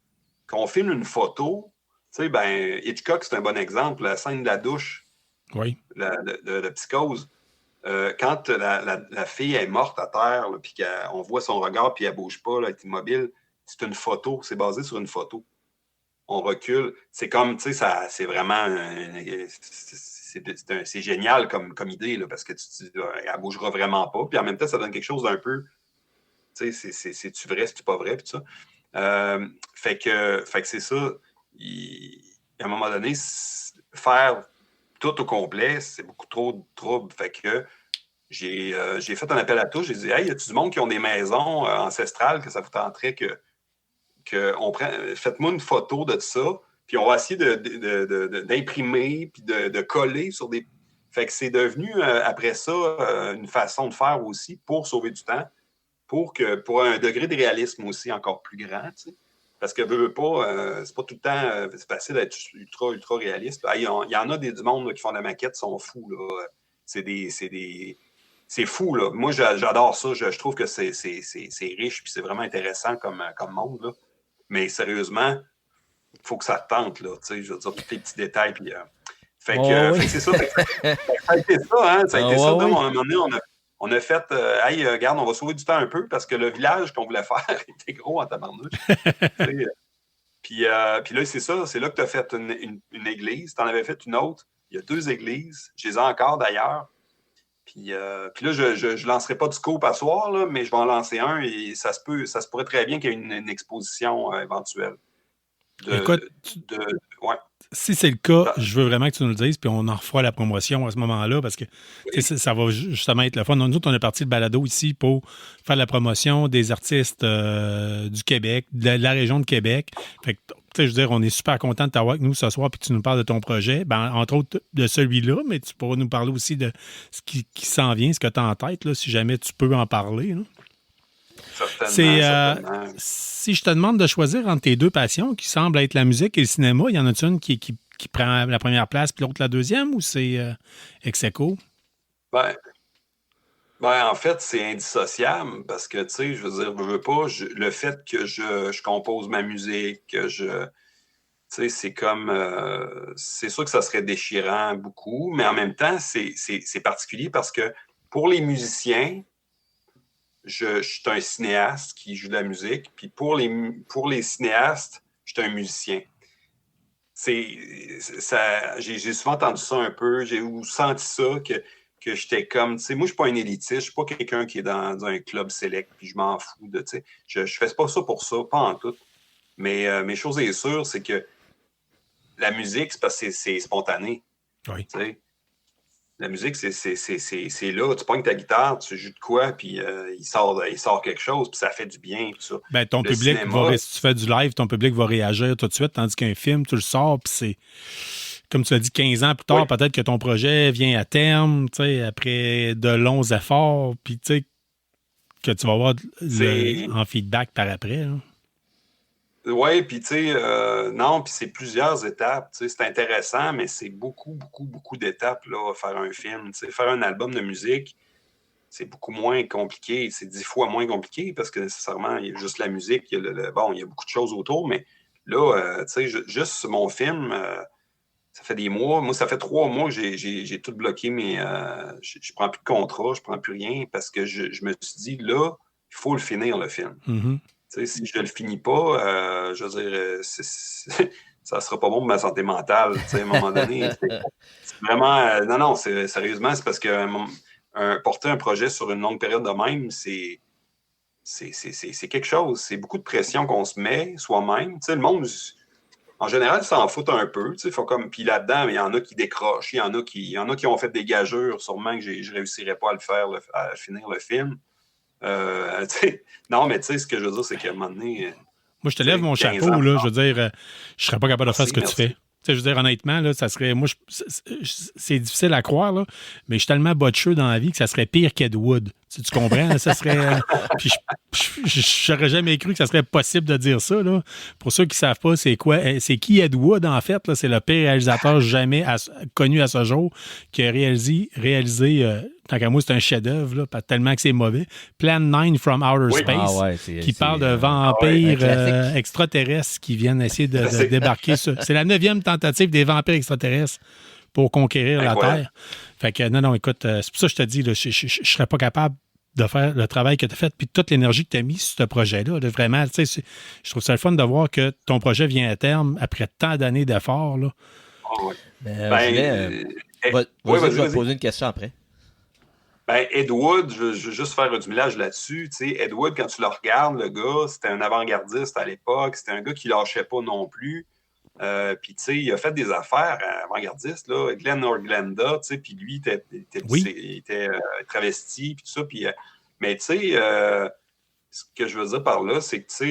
qu'on filme une photo, tu sais, ben, Hitchcock, c'est un bon exemple. La scène de la douche, oui. de Psychose, quand la fille est morte à terre, puis qu'on voit son regard, puis elle bouge pas, là, elle est immobile, c'est une photo. C'est basé sur une photo. On recule. C'est comme, tu sais, c'est vraiment... c'est génial comme idée, là, parce que elle bougera vraiment pas. Puis en même temps, ça donne quelque chose d'un peu... Tu sais, c'est-tu vrai, c'est-tu pas vrai, puis ça. Fait que c'est ça. À un moment donné, faire tout au complet, c'est beaucoup trop de trouble. Fait que j'ai fait un appel à tous. J'ai dit, hey, y a-tu du monde qui ont des maisons ancestrales que ça vous tenterait faites-moi une photo de ça, puis on va essayer d'imprimer puis de coller sur des... Fait que c'est devenu, après ça, une façon de faire aussi pour sauver du temps, pour un degré de réalisme aussi encore plus grand, tu sais. Parce que veux pas, c'est pas tout le temps c'est facile d'être ultra réaliste. Il y en a du monde là, qui font de la maquette, sont fous, là. C'est fou, là. Moi, j'adore ça. Je trouve que c'est riche puis c'est vraiment intéressant comme monde, là. Mais sérieusement, il faut que ça te tente, là. Tu sais, je veux dire, tous les petits détails. Puis, fait que c'est ça. Ça a été ça, hein. Ça a été ça. À un moment donné, on a fait, hey, regarde, on va sauver du temps un peu parce que le village qu'on voulait faire était gros en tabarnouche. Puis là, c'est ça. C'est là que tu as fait une église. Tu en avais fait une autre. Il y a 2 églises. Je les ai encore d'ailleurs. Puis là, je ne lancerai pas du scope à soir, là, mais je vais en lancer un et ça se pourrait très bien qu'il y ait une exposition éventuelle. Écoute, si c'est le cas, je veux vraiment que tu nous le dises, puis on en refera la promotion à ce moment-là, parce que ça va justement être le fun. Nous autres, on est parti de balado ici pour faire la promotion des artistes du Québec, de la région de Québec. Fait que, je veux dire, on est super content de t'avoir avec nous ce soir, puis que tu nous parles de ton projet, entre autres de celui-là, mais tu pourras nous parler aussi de ce qui s'en vient, ce que tu as en tête, là, si jamais tu peux en parler, là. Certainement. Si je te demande de choisir entre tes 2 passions, qui semblent être la musique et le cinéma, y en a-t-il une qui prend la première place puis l'autre la deuxième, ou c'est ex aequo? Ben, en fait, c'est indissociable parce que, tu sais, je veux dire, je veux pas, le fait que je compose ma musique, que tu sais, c'est comme... c'est sûr que ça serait déchirant beaucoup, mais en même temps, c'est particulier parce que pour les musiciens, je suis un cinéaste qui joue de la musique, puis pour les cinéastes, je suis un musicien. J'ai souvent entendu ça un peu, j'ai senti ça, que j'étais comme, tu sais, moi, je suis pas un élitiste, je suis pas quelqu'un qui est dans un club select, puis je m'en fous de, tu sais, je fais pas ça pour ça, pas en tout. Mais chose est sûre, c'est que la musique, c'est parce que c'est spontané. Oui. Tu sais. La musique, c'est là. Tu pognes ta guitare, tu joues de quoi, puis il sort quelque chose, puis ça fait du bien. Tout ça. Ben, ton public si tu fais du live, ton public va réagir tout de suite, tandis qu'un film, tu le sors, puis c'est, comme tu l'as dit, 15 ans plus tard, peut-être que ton projet vient à terme, tu sais, après de longs efforts, puis tu sais, que tu vas avoir en feedback par après, là. Oui, puis tu sais, non, puis c'est plusieurs étapes. Tu sais, c'est intéressant, mais c'est beaucoup d'étapes, là, faire un film. Tu sais, faire un album de musique, c'est beaucoup moins compliqué. C'est 10 fois moins compliqué parce que nécessairement, il y a juste la musique, il y a il y a beaucoup de choses autour, mais là, tu sais, juste mon film, ça fait des mois. Moi, ça fait 3 mois que j'ai tout bloqué, mais je prends plus de contrat, je prends plus rien parce que je me suis dit, là, il faut le finir, le film. Mm-hmm. Si je le finis pas, je veux dire, ça sera pas bon pour ma santé mentale. À un moment donné, c'est vraiment... non, sérieusement, c'est parce que porter un projet sur une longue période de même, c'est quelque chose. C'est beaucoup de pression qu'on se met soi-même. Le monde, en général, s'en fout un peu. Puis là-dedans, il y en a qui décrochent. Il y en a qui ont fait des gageures, sûrement que je ne réussirais pas à le faire, à finir le film. Non, mais ce que je veux dire, c'est qu'à un moment donné... Moi, je te lève mon chapeau, là. Je veux dire, je serais pas capable de faire ce que tu fais. Je veux dire, honnêtement, là, ça serait. Moi, c'est difficile à croire, là, mais je suis tellement botcheux dans la vie que ça serait pire qu'Ed Wood. Tu comprends? Ça serait. Puis je n'aurais jamais cru que ça serait possible de dire ça, là. Pour ceux qui ne savent pas, c'est quoi? C'est qui Ed Wood, en fait? Là? C'est le pire réalisateur jamais connu à ce jour qui a réalisé tant qu'à moi, c'est un chef-d'œuvre, là, tellement que c'est mauvais. Plan 9 from Outer Space, qui parle de vampires extraterrestres qui viennent essayer de débarquer. C'est la 9e tentative des vampires extraterrestres pour conquérir la Terre. Fait que, non, écoute, c'est pour ça que je te dis, là, je ne serais pas capable de faire le travail que tu as fait, puis toute l'énergie que tu as mis sur ce projet-là. Là, vraiment, tu sais, je trouve ça le fun de voir que ton projet vient à terme après tant d'années d'efforts. Là. Vas-y, je vais te poser une question après. Ed Wood, je veux juste faire du millage là-dessus. Ed Wood, quand tu le regardes, le gars, c'était un avant-gardiste à l'époque. C'était un gars qui lâchait pas non plus. Puis, il a fait des affaires avant-gardistes, là. Glenn Orglanda, puis lui, il était travesti, puis tout ça. Puis, mais, ce que je veux dire par là, c'est que,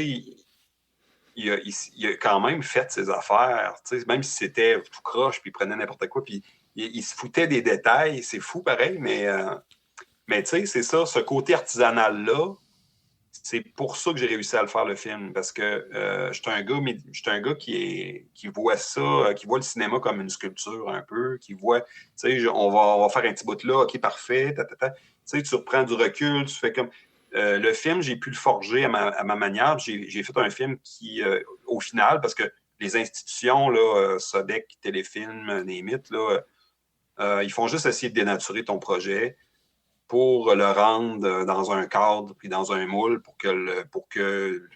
il a quand même fait ses affaires, même si c'était tout croche, puis il prenait n'importe quoi, puis il se foutait des détails. C'est fou, pareil, mais c'est ça, ce côté artisanal-là, c'est pour ça que j'ai réussi à le faire, le film, parce que je suis un gars qui voit ça, qui voit le cinéma comme une sculpture un peu, qui voit, on va faire un petit bout de là, OK, parfait, tu reprends du recul, tu fais comme... le film, j'ai pu le forger à ma manière. J'ai fait un film qui, au final, parce que les institutions, là, Sodec, Téléfilm, Némit, là, ils font juste essayer de dénaturer ton projet pour le rendre dans un cadre puis dans un moule pour que...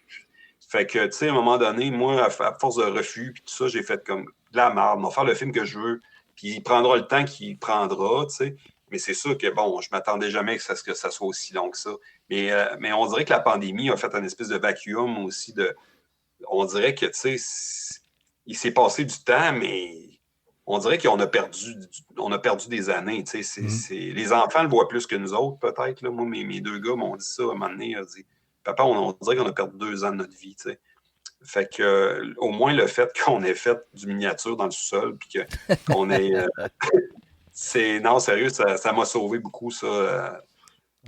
Fait que, tu sais, à un moment donné, moi, à force de refus puis tout ça, j'ai fait comme de la merde. On va faire le film que je veux, puis il prendra le temps qu'il prendra, tu sais. Mais c'est sûr que, bon, je m'attendais jamais que ça soit aussi long que ça. Mais on dirait que la pandémie a fait un espèce de vacuum aussi on dirait que, tu sais, il s'est passé du temps, mais on dirait qu'on a perdu des années, tu sais. Les enfants le voient plus que nous autres, peut-être, là. Moi, mes 2 gars m'ont dit ça à un moment donné. Ils ont dit, papa, on dirait qu'on a perdu 2 ans de notre vie, tu sais. Fait que, au moins, le fait qu'on ait fait du miniature dans le sous-sol, puis qu'on ait... non, sérieux, ça m'a sauvé beaucoup, ça.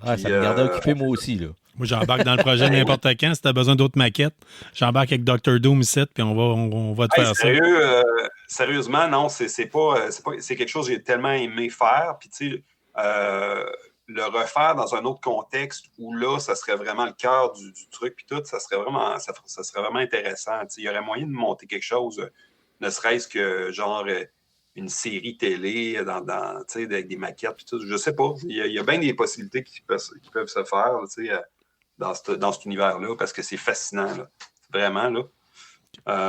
Ça me gardait occupé, moi aussi, là. Moi, j'embarque dans le projet n'importe quand. Si tu as besoin d'autres maquettes, j'embarque avec Dr. Doom ici, puis on va te faire ça. Sérieusement, non, c'est quelque chose que j'ai tellement aimé faire. Puis, tu sais, le refaire dans un autre contexte où là, ça serait vraiment le cœur du truc, puis tout, ça serait vraiment intéressant. Tu sais, il y aurait moyen de monter quelque chose, ne serait-ce que genre une série télé avec des maquettes, puis tout. Je sais pas. Il y a bien des possibilités qui peuvent se faire, tu sais, dans cet univers-là, parce que c'est fascinant, là. Vraiment, là.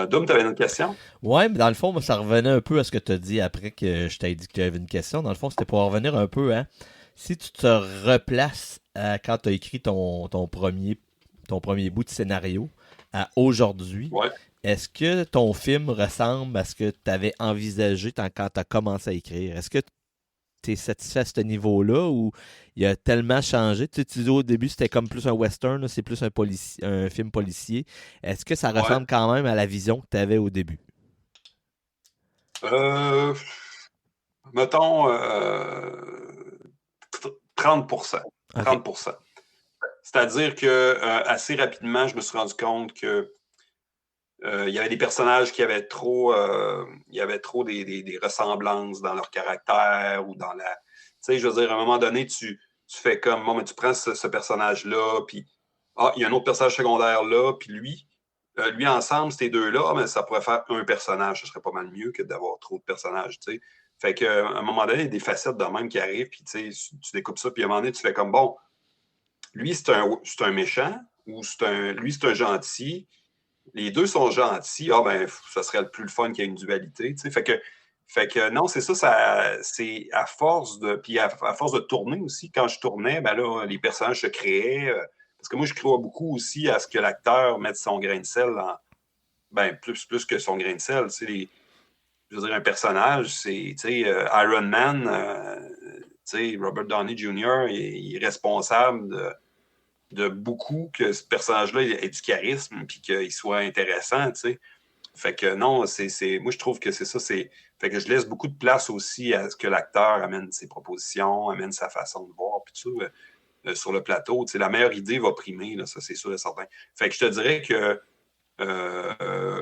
Doom, tu avais une autre question? Oui, mais dans le fond, moi, ça revenait un peu à ce que tu as dit après que je t'ai dit que tu avais une question. Dans le fond, c'était pour en revenir un peu, hein. Si tu te replaces quand tu as écrit ton premier bout de scénario à aujourd'hui, est-ce que ton film ressemble à ce que tu avais envisagé quand tu as commencé à écrire? Est-ce que tu es satisfait à ce niveau-là ou il a tellement changé? Tu disais au début, c'était comme plus un western, là, c'est plus un film policier. Est-ce que ça ressemble quand même à la vision que tu avais au début? Mettons 30%. 30%. C'est-à-dire que assez rapidement, je me suis rendu compte que il y avait des personnages qui avaient trop, des ressemblances dans leur caractère ou dans la... Tu sais, je veux dire, à un moment donné, tu fais comme, bon, mais tu prends ce personnage-là, puis il y a un autre personnage secondaire là, puis lui, lui ensemble, ces deux-là, mais ça pourrait faire un personnage. Ce serait pas mal mieux que d'avoir trop de personnages, tu sais. Fait qu'à un moment donné, il y a des facettes de même qui arrivent, puis tu découpes ça, puis à un moment donné, tu fais comme, bon, lui, c'est un méchant, ou lui, c'est un gentil. Les deux sont gentils. Ah, ben, ça serait le plus le fun qu'il y ait une dualité, tu sais. Fait que non, c'est ça, c'est à force de. Puis à force de tourner aussi, quand je tournais, ben là, les personnages se créaient. Parce que moi, je crois beaucoup aussi à ce que l'acteur mette son grain de sel ben, plus que son grain de sel. Tu sais, je veux dire, un personnage, c'est, tu sais, Iron Man, tu sais, Robert Downey Jr., il est responsable de beaucoup que ce personnage-là ait du charisme puis qu'il soit intéressant, tu sais. Fait que non, moi, je trouve que c'est ça. Fait que je laisse beaucoup de place aussi à ce que l'acteur amène ses propositions, amène sa façon de voir, puis tout ça, sur le plateau. Tu sais, la meilleure idée va primer, là, ça, c'est sûr et certain. Fait que je te dirais que je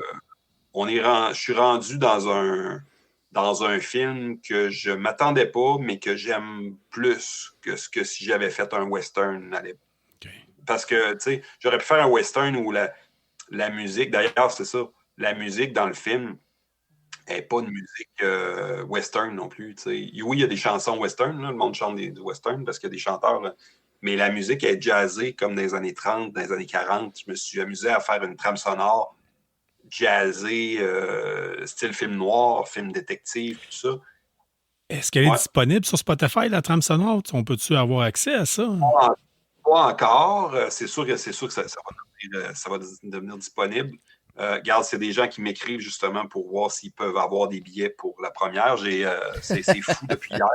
suis rendu dans un film que je m'attendais pas, mais que j'aime plus que si j'avais fait un western à l'époque. Okay. Parce que, tu sais, j'aurais pu faire un western où la musique, d'ailleurs, c'est ça, la musique dans le film n'est pas une musique western non plus. T'sais. Oui, il y a des chansons western, là, le monde chante du western parce qu'il y a des chanteurs, là, mais la musique est jazzée comme dans les années 30, dans les années 40. Je me suis amusé à faire une trame sonore jazzée, style film noir, film détective, tout ça. Est-ce qu'elle est disponible sur Spotify, la trame sonore? On peut-tu avoir accès à ça? Pas encore. C'est sûr que ça va devenir disponible. Regarde, c'est des gens qui m'écrivent justement pour voir s'ils peuvent avoir des billets pour la première. C'est fou depuis hier.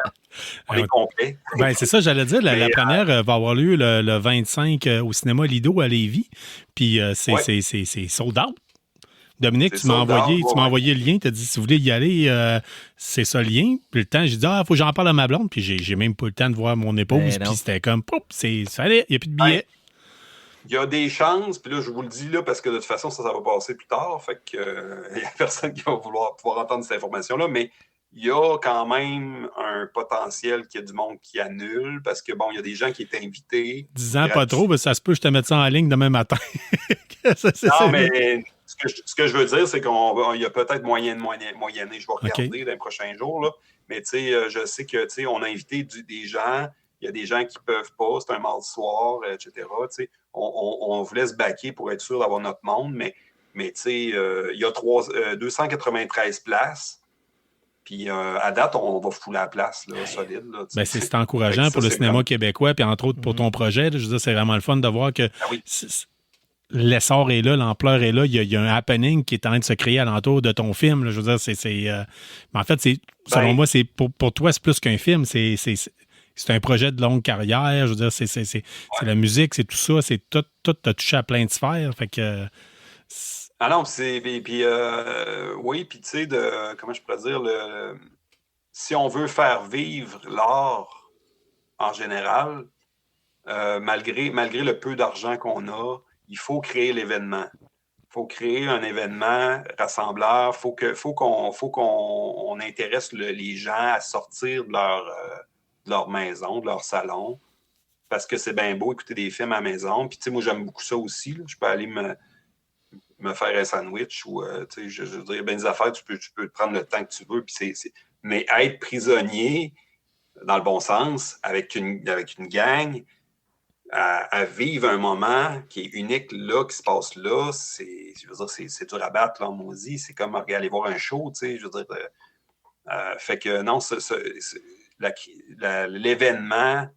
On est complet. Ben, c'est ça, j'allais dire. La première va avoir lieu le 25 au cinéma Lido à Lévis. Puis c'est sold out. Dominique, tu m'as envoyé le lien. Tu as dit si vous voulez y aller, c'est ça le lien. Puis le temps, j'ai dit faut que j'en parle à ma blonde. Puis j'ai même pas le temps de voir mon épouse. Puis c'était comme, il n'y a plus de billets. Il y a des chances, puis là, je vous le dis là, parce que de toute façon, ça va passer plus tard. Fait que il n'y a personne qui va pouvoir entendre cette information-là, mais il y a quand même un potentiel qu'il y a du monde qui annule, parce que bon, il y a des gens qui étaient invités. 10 ans, pas trop, mais ça se peut, je te mette ça en ligne demain matin. Non, mais ce que je veux dire, c'est qu'il y a peut-être moyen de moyenner. Je vais regarder dans les prochains jours, là. Mais tu sais, je sais que, tu sais, on a invité des gens. Il y a des gens qui ne peuvent pas, c'est un mardi soir, etc. Tu sais, on voulait se baquer pour être sûr d'avoir notre monde, mais tu sais, il y a 293 places. Puis à date, on va fouler la place, là, solide. Là, ben, c'est encourageant pour le cinéma québécois, puis entre autres pour ton projet. Là, je veux dire, c'est vraiment le fun de voir que l'essor est là, l'ampleur est là. Il y a un happening qui est en train de se créer alentour de ton film. Là, je veux dire, mais en fait, selon moi, c'est pour toi, c'est plus qu'un film. C'est un projet de longue carrière. Je veux dire, c'est la musique, c'est tout ça. C'est tout t'as touché à plein de sphères. Fait que. Ah non, oui, puis tu sais, comment je pourrais dire, si on veut faire vivre l'art en général, malgré le peu d'argent qu'on a, il faut créer l'événement. Il faut créer un événement rassembleur. Il faut qu'on intéresse les gens à sortir de leur maison, de leur salon, parce que c'est bien beau écouter des films à la maison. Puis, tu sais, moi, j'aime beaucoup ça aussi. Là. Je peux aller me faire un sandwich ou, tu sais, je veux dire, bien des affaires, tu peux te prendre le temps que tu veux. Puis mais être prisonnier, dans le bon sens, avec une gang, à vivre un moment qui est unique là, qui se passe là, je veux dire, c'est dur à battre, là, on dit. C'est comme aller voir un show, tu sais, je veux dire. Fait que non, l'événement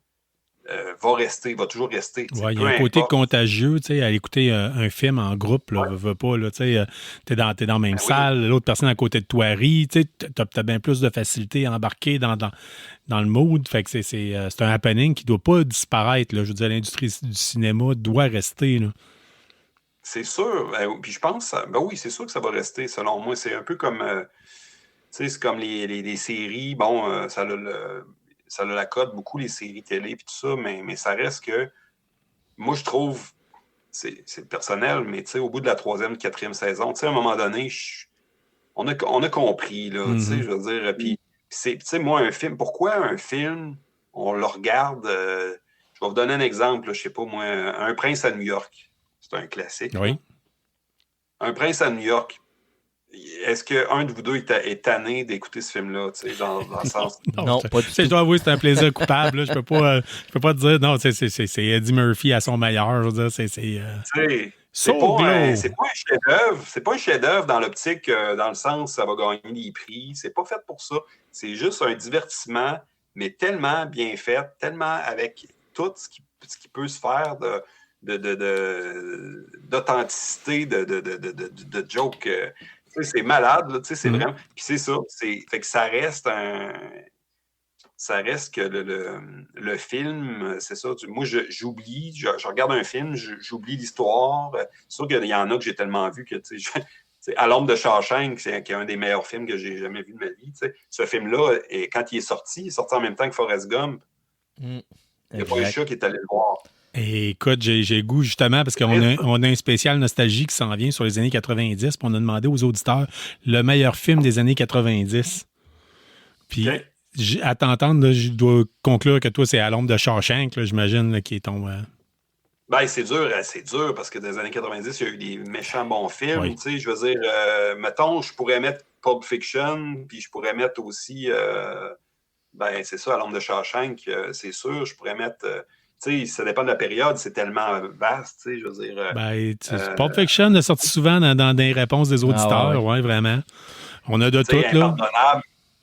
va toujours rester. Ouais, il y a un côté contagieux, tu sais, à écouter un film en groupe, là, veux pas, là, tu sais, t'es dans la même salle, l'autre personne à côté de toi rit, tu sais, t'as bien plus de facilité à embarquer dans le mood, fait que c'est un happening qui doit pas disparaître, là, je veux dire, l'industrie du cinéma doit rester, là. C'est sûr, puis je pense, oui, c'est sûr que ça va rester, selon moi, c'est un peu comme, tu sais, c'est comme les séries, bon, ça la cote beaucoup, les séries télé et tout ça, mais ça reste que, moi, je trouve, c'est personnel, mais tu sais, au bout de la 3e, 4e saison, tu sais, à un moment donné, on a compris, là, tu sais, je veux dire, puis, tu sais, moi, un film, pourquoi un film, on le regarde, je vais vous donner un exemple, je sais pas, moi, Un prince à New York, c'est un classique. Oui. Un prince à New York. Est-ce qu'un de vous deux est tanné d'écouter ce film-là, tu sais, dans le sens... Non, pas du tout. Je dois avouer, c'est un plaisir coupable. Là. Je peux pas te dire, non, c'est Eddie Murphy à son meilleur. Je veux dire, c'est pas un chef-d'œuvre dans l'optique, dans le sens ça va gagner des prix. C'est pas fait pour ça. C'est juste un divertissement, mais tellement bien fait, tellement avec tout ce qui peut se faire d'authenticité, de joke. C'est malade, là, c'est vraiment. Puis c'est ça. Fait que ça reste que le film, c'est ça. Moi, j'oublie, je regarde un film, j'oublie l'histoire. C'est sûr qu'il y en a que j'ai tellement vu que, À l'ombre de Shawshank, qui est un des meilleurs films que j'ai jamais vu de ma vie. Ce film-là, quand il est sorti en même temps que Forrest Gump. Il n'y a pas un chat qui est allé le voir. Et écoute, j'ai goût justement parce qu'on a un spécial nostalgie qui s'en vient sur les années 90, puis on a demandé aux auditeurs le meilleur film des années 90. Puis, à t'entendre, là, je dois conclure que toi, c'est À l'ombre de Shawshank, là, j'imagine, là, qui est ton... Ben, c'est dur parce que dans les années 90, il y a eu des méchants bons films. Oui. Je veux dire, mettons, je pourrais mettre Pulp Fiction, puis je pourrais mettre aussi, c'est ça, À l'ombre de Shawshank, c'est sûr. Je pourrais mettre... ça dépend de la période, c'est tellement vaste, je veux dire... Pulp Fiction est sorti souvent dans des réponses des auditeurs, ouais, vraiment. On a de tout, là.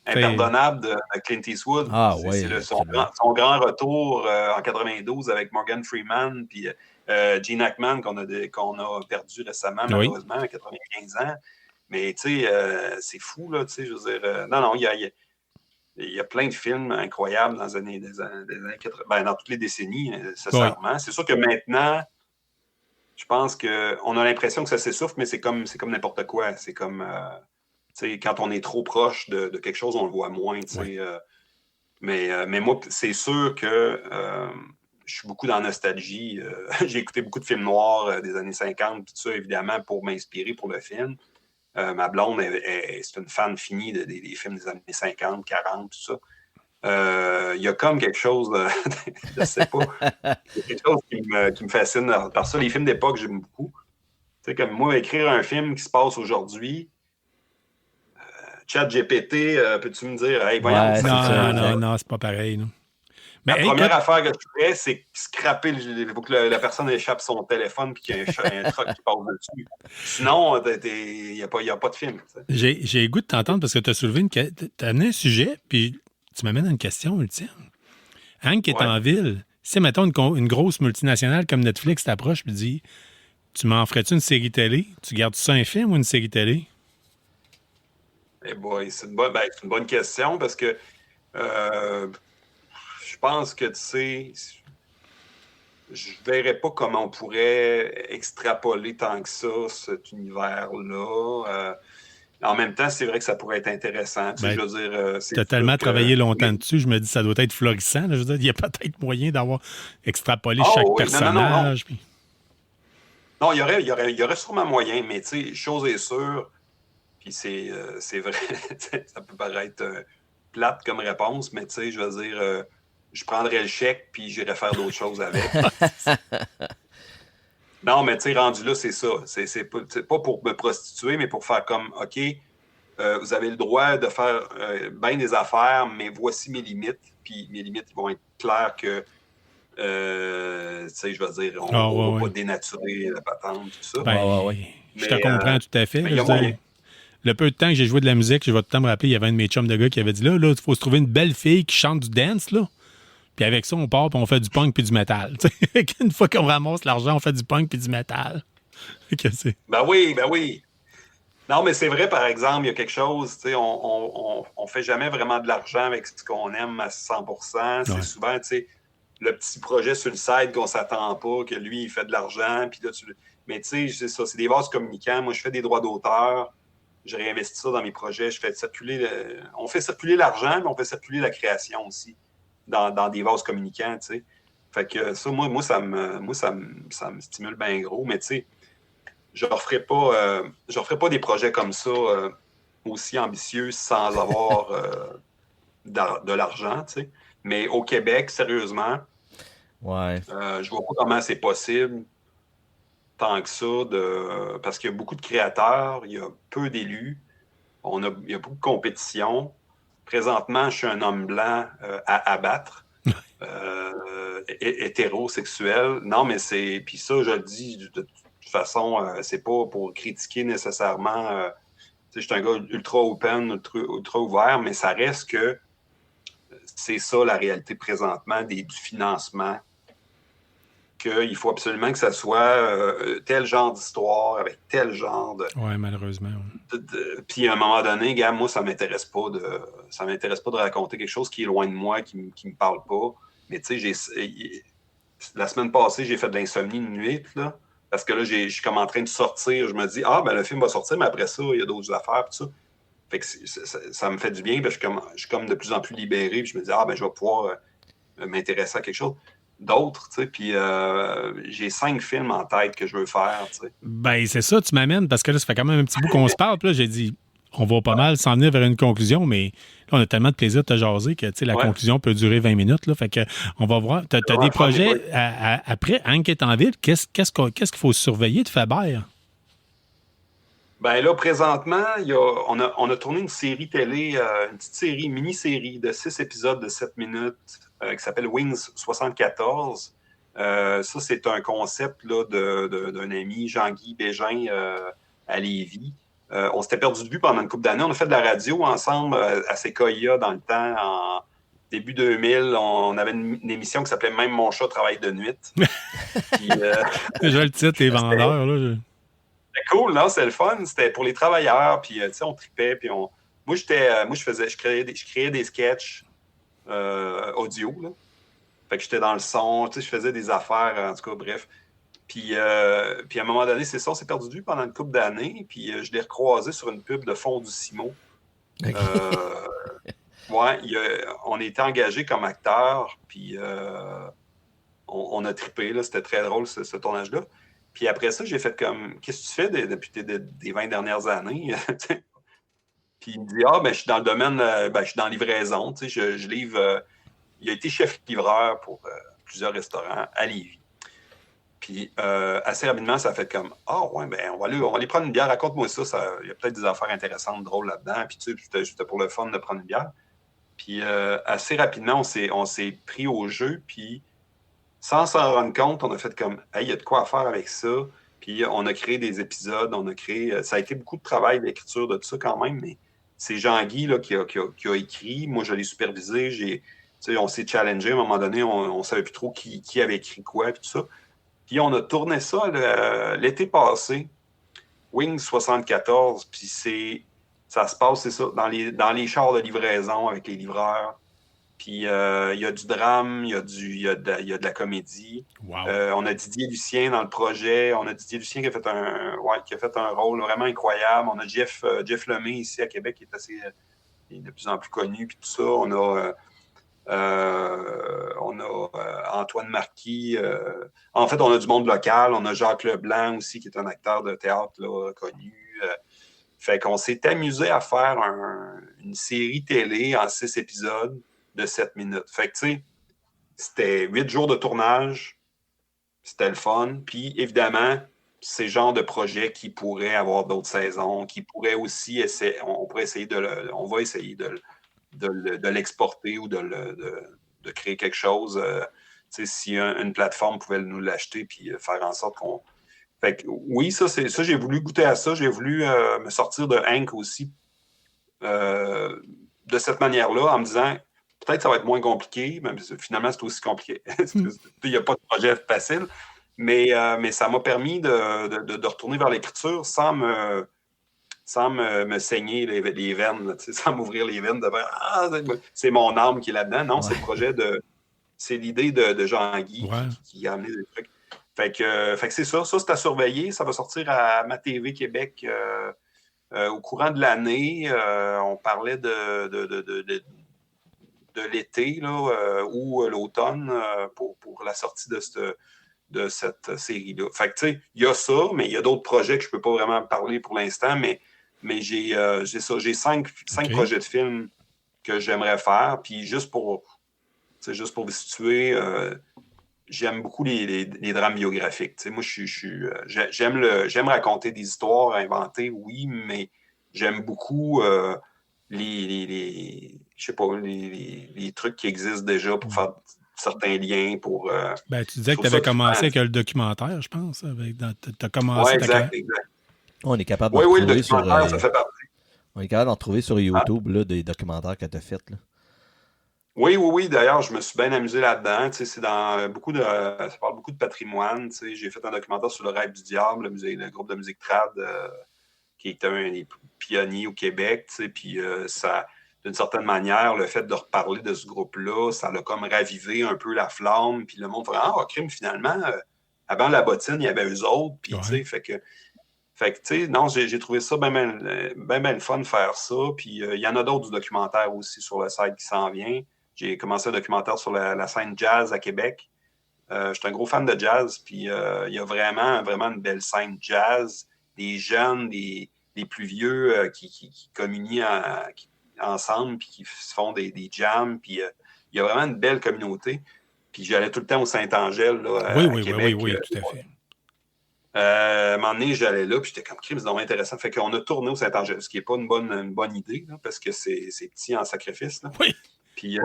Impardonnable de Clint Eastwood. Ah, oui. C'est son grand retour en 92 avec Morgan Freeman puis Gene Hackman qu'on a perdu récemment, malheureusement, à 95 ans. Mais, c'est fou, là, je veux dire... non, il y a plein de films incroyables dans les années 80, dans toutes les décennies, sincèrement. Ouais. C'est sûr que maintenant, je pense qu'on a l'impression que ça s'essouffle, mais c'est comme n'importe quoi. C'est comme, quand on est trop proche de quelque chose, on le voit moins. Ouais. Mais moi, c'est sûr que je suis beaucoup dans la nostalgie. J'ai écouté beaucoup de films noirs des années 50, tout ça, évidemment, pour m'inspirer pour le film. Ma blonde, c'est une fan finie des films des années 50, 40, tout ça. Il y a comme quelque chose de... je sais pas. Il y a quelque chose qui me fascine. Par ça, les films d'époque, j'aime beaucoup. Comme moi, écrire un film qui se passe aujourd'hui, ChatGPT, peux-tu me dire... Hey, voyons, non, c'est pas pareil. Non. La première affaire que je ferais, c'est scraper. Il faut que la personne échappe son téléphone et qu'il y ait un truc qui passe dessus. Sinon, il n'y a pas de film. J'ai le goût de t'entendre parce que tu as soulevé t'as amené un sujet, puis tu m'amènes à une question ultime. Hank est en ville. Si, mettons, une grosse multinationale comme Netflix t'approche et dit tu m'en ferais-tu une série télé? Tu gardes ça un film ou une série télé? Eh boy, c'est une bonne question parce que je pense que, je ne verrais pas comment on pourrait extrapoler tant que ça, cet univers-là. En même temps, c'est vrai que ça pourrait être intéressant. Je veux dire, tu as tellement travaillé longtemps dessus, je me dis que ça doit être florissant. Là. Je veux dire, il y a peut-être moyen d'avoir extrapolé chaque personnage. Non, il y aurait sûrement moyen, mais chose est sûre, puis c'est vrai, ça peut paraître plate comme réponse, mais je veux dire... je prendrais le chèque puis j'irais faire d'autres choses avec. Non, mais rendu là, c'est ça. C'est pas pour me prostituer, mais pour faire comme, OK, vous avez le droit de faire bien des affaires, mais voici mes limites. Puis mes limites ils vont être claires que, je veux dire, on va pas dénaturer la patente, tout ça. Je te comprends tout à fait. Le peu de temps que j'ai joué de la musique, je vais tout le temps me rappeler, il y avait un de mes chums de gars qui avait dit, là, il faut se trouver une belle fille qui chante du dance, là. Puis avec ça, on part puis on fait du punk puis du métal. Une fois qu'on ramasse l'argent, on fait du punk puis du métal. Ben oui. Non, mais c'est vrai, par exemple, il y a quelque chose, on fait jamais vraiment de l'argent avec ce qu'on aime à 100%. C'est souvent, le petit projet sur le site qu'on s'attend pas, que lui, il fait de l'argent. Puis là, mais c'est ça, c'est des vases communicants. Moi, je fais des droits d'auteur. Je réinvestis ça dans mes projets. On fait circuler l'argent, mais on fait circuler la création aussi. Dans des vases communicants, Fait que ça, moi, ça me stimule bien gros, mais je ne referai pas des projets comme ça aussi ambitieux sans avoir de l'argent, Mais au Québec, sérieusement, je vois pas comment c'est possible tant que ça, parce qu'il y a beaucoup de créateurs, il y a peu d'élus, il y a beaucoup de compétition. Présentement, je suis un homme blanc à abattre, hétérosexuel. Non, mais c'est... Puis ça, je le dis de toute façon, c'est pas pour critiquer nécessairement... je suis un gars ultra open, ultra ouvert, mais ça reste que c'est ça la réalité présentement du financement. Qu'il faut absolument que ça soit tel genre d'histoire avec tel genre de... Oui, malheureusement. Puis à un moment donné, gars, moi, ça m'intéresse pas de raconter quelque chose qui est loin de moi, qui me parle pas. Mais tu sais, la semaine passée, j'ai fait de l'insomnie une nuit, là, parce que là, je suis comme en train de sortir. Je me dis, le film va sortir, mais après ça, il y a d'autres affaires, puis ça. Fait que ça me fait du bien, parce que je suis comme de plus en plus libéré, puis je me dis, je vais pouvoir m'intéresser à quelque chose. D'autres, tu sais, puis j'ai 5 films en tête que je veux faire, tu sais. Ben, c'est ça, tu m'amènes, parce que là, ça fait quand même un petit bout qu'on se parle, puis là, j'ai dit, on va pas mal s'en venir vers une conclusion, mais là, on a tellement de plaisir de te jaser que, tu sais, la conclusion peut durer 20 minutes, là, fait que, on va voir, t'as des projets, après, Hank est en ville, qu'est-ce qu'il faut surveiller de Faber? Ben là, présentement, on a tourné une série télé, une petite série, une mini-série de 6 épisodes de 7 minutes qui s'appelle Wings 74. Ça, c'est un concept là, d'un ami, Jean-Guy Bégin, à Lévis. On s'était perdu de vue pendant une couple d'années. On a fait de la radio ensemble à Sequoia dans le temps. En début 2000, on avait une émission qui s'appelait « Même mon chat travaille de nuit ». Déjà, le titre est vendeur, là. C'était cool, non? C'était le fun. C'était pour les travailleurs. Puis, tu sais, on tripait. Puis moi, je créais des sketchs audio, là. Fait que j'étais dans le son. Tu sais, je faisais des affaires, en tout cas, bref. Puis à un moment donné, c'est ça, on s'est perdu de vue pendant une couple d'années. Puis je l'ai recroisé sur une pub de Fond du Simo. Okay. On était engagés comme acteurs. Puis on a trippé, là. C'était très drôle, ce tournage-là. Puis après ça, j'ai fait comme, qu'est-ce que tu fais depuis des 20 dernières années? Puis il me dit, je suis dans le domaine, je suis dans la livraison. Tu sais, je livre. Il a été chef-livreur pour plusieurs restaurants à Lévis. Puis assez rapidement, ça a fait comme, on va aller prendre une bière, raconte-moi ça. Il y a peut-être des affaires intéressantes, drôles là-dedans. Puis tu sais, c'était pour le fun de prendre une bière. Puis assez rapidement, on s'est pris au jeu, puis sans s'en rendre compte, on a fait comme, il y a de quoi faire avec ça. Puis on a créé des épisodes, ça a été beaucoup de travail d'écriture de tout ça quand même, mais c'est Jean-Guy là, qui a écrit. Moi, je l'ai supervisé. On s'est challengé à un moment donné, on ne savait plus trop qui avait écrit quoi, puis tout ça. Puis on a tourné ça l'été passé, Wings 74, puis ça se passe, c'est ça, dans les chars de livraison avec les livreurs. Puis il y a du drame, il y a de la comédie. Wow. On a Didier Lucien dans le projet. On a Didier Lucien qui a fait un rôle vraiment incroyable. On a Jeff Lemay ici à Québec qui est de plus en plus connu. Puis tout ça, on a Antoine Marquis. En fait, on a du monde local. On a Jacques Leblanc aussi qui est un acteur de théâtre là, connu. Fait qu'on s'est amusé à faire une série télé en 6 épisodes de 7 minutes. Fait que, tu sais, c'était 8 jours de tournage. C'était le fun. Puis, évidemment, c'est le genre de projet qui pourrait avoir d'autres saisons, qui pourrait aussi essayer... On va essayer de l'exporter ou de créer quelque chose. Tu sais, si une plateforme pouvait nous l'acheter puis faire en sorte qu'on... Fait que, oui, ça, j'ai voulu goûter à ça. J'ai voulu me sortir de Hank aussi de cette manière-là, en me disant... Peut-être que ça va être moins compliqué, mais finalement, c'est aussi compliqué. Il n'y a pas de projet facile, mais ça m'a permis de retourner vers l'écriture sans me saigner les veines, sans m'ouvrir les veines de faire c'est mon âme qui est là-dedans. Non, c'est le projet c'est l'idée de Jean-Guy qui a amené des trucs. Fait que c'est ça. Ça, c'est à surveiller. Ça va sortir à Ma TV Québec au courant de l'année. On parlait de l'été là, ou l'automne pour la sortie de cette série-là. Fait que, tu sais, il y a ça, mais il y a d'autres projets que je ne peux pas vraiment parler pour l'instant, mais j'ai ça. J'ai 5 projets de films que j'aimerais faire. Puis juste pour vous situer, j'aime beaucoup les drames biographiques. Tu sais, moi, j'aime raconter des histoires inventées, oui, mais j'aime beaucoup je sais pas, les trucs qui existent déjà pour faire certains liens. Tu disais que tu avais commencé avec le documentaire, je pense. Tu as commencé exact. On est capable d'en retrouver le documentaire, ça fait partie. On est capable d'en trouver sur YouTube là, des documentaires que tu as faits. Oui. D'ailleurs, je me suis bien amusé là-dedans. Tu sais, ça parle beaucoup de patrimoine. Tu sais, j'ai fait un documentaire sur le Rêve du Diable, le groupe de musique trad, qui est un des pionniers au Québec. Tu sais, puis ça, d'une certaine manière, le fait de reparler de ce groupe-là, ça l'a comme ravivé un peu la flamme. Puis le monde fait crime, finalement, avant la bottine, il y avait eux autres. Puis, tu sais, fait que, tu sais, non, j'ai trouvé ça bien le fun de faire ça. Puis il y en a d'autres du documentaire aussi sur le site qui s'en vient. J'ai commencé un documentaire sur la scène jazz à Québec. Je suis un gros fan de jazz, puis il y a vraiment une belle scène jazz. Des jeunes, des plus vieux qui communient ensemble, puis qui se font des jams. Puis il y a vraiment une belle communauté. Puis j'allais tout le temps au Saint-Angèle, là, à Québec. Oui, tout à fait. À un moment donné, j'allais là, puis j'étais comme crime, c'est vraiment intéressant. Fait qu'on a tourné au Saint-Angèle, ce qui n'est pas une bonne idée, là, parce que c'est petit en sacrifice. Là. Oui. Puis,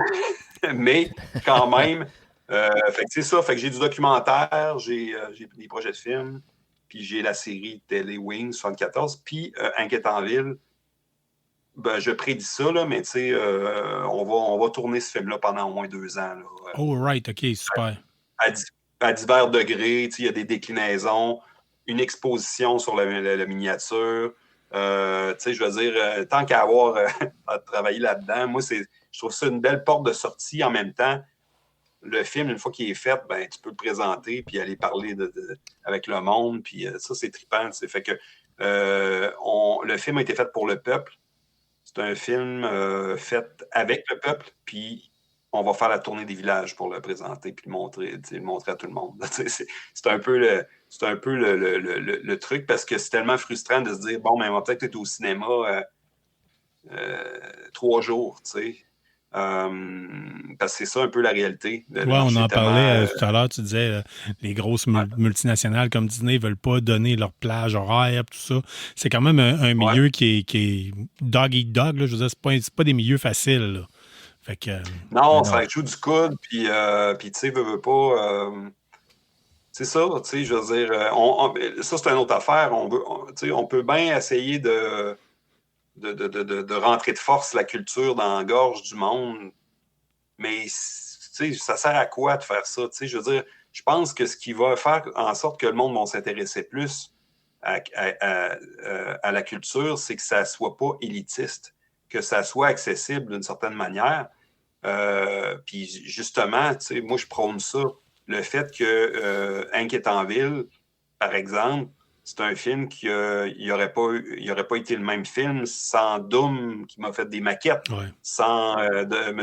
mais quand même, fait que c'est ça. Fait que j'ai du documentaire, j'ai des projets de films, puis j'ai la série télé Wings 74, puis Inquiétantville. Ben, je prédis ça, là, mais tu sais, on va tourner ce film-là pendant au moins 2 ans. Là. Oh, right, OK, super. À divers degrés, il y a des déclinaisons, une exposition sur la miniature. Je veux dire, tant qu'à avoir à travailler là-dedans, moi, je trouve ça une belle porte de sortie. En même temps, le film, une fois qu'il est fait, ben, tu peux le présenter puis aller parler avec le monde. Puis ça, c'est trippant. Fait que le film a été fait pour le peuple. C'est un film fait avec le peuple. Puis on va faire la tournée des villages pour le présenter puis le montrer à tout le monde. C'est un peu le truc parce que c'est tellement frustrant de se dire bon, ben, on va peut-être être au cinéma 3 jours, tu sais. Parce que c'est ça un peu la réalité. Oui, on en parlait tout à l'heure. Tu disais les grosses multinationales comme Disney ne veulent pas donner leur plage horaire, tout ça. C'est quand même un milieu qui est dog eat dog. Là, je veux dire, c'est pas des milieux faciles. Là. Fait que, non, ça joue du coude, puis tu sais, veut pas. C'est ça, tu sais, je veux dire, ça c'est une autre affaire. On peut bien essayer de rentrer de force la culture dans la gorge du monde, mais tu sais, ça sert à quoi de faire ça? Tu sais, je veux dire, je pense que ce qui va faire en sorte que le monde va s'intéresser plus à la culture, c'est que ça soit pas élitiste, que ça soit accessible d'une certaine manière. Puis justement, tu sais, moi je prône ça. Le fait que Inquiétantville, par exemple, c'est un film qui n'aurait pas été le même film sans Doom qui m'a fait des maquettes, sans M.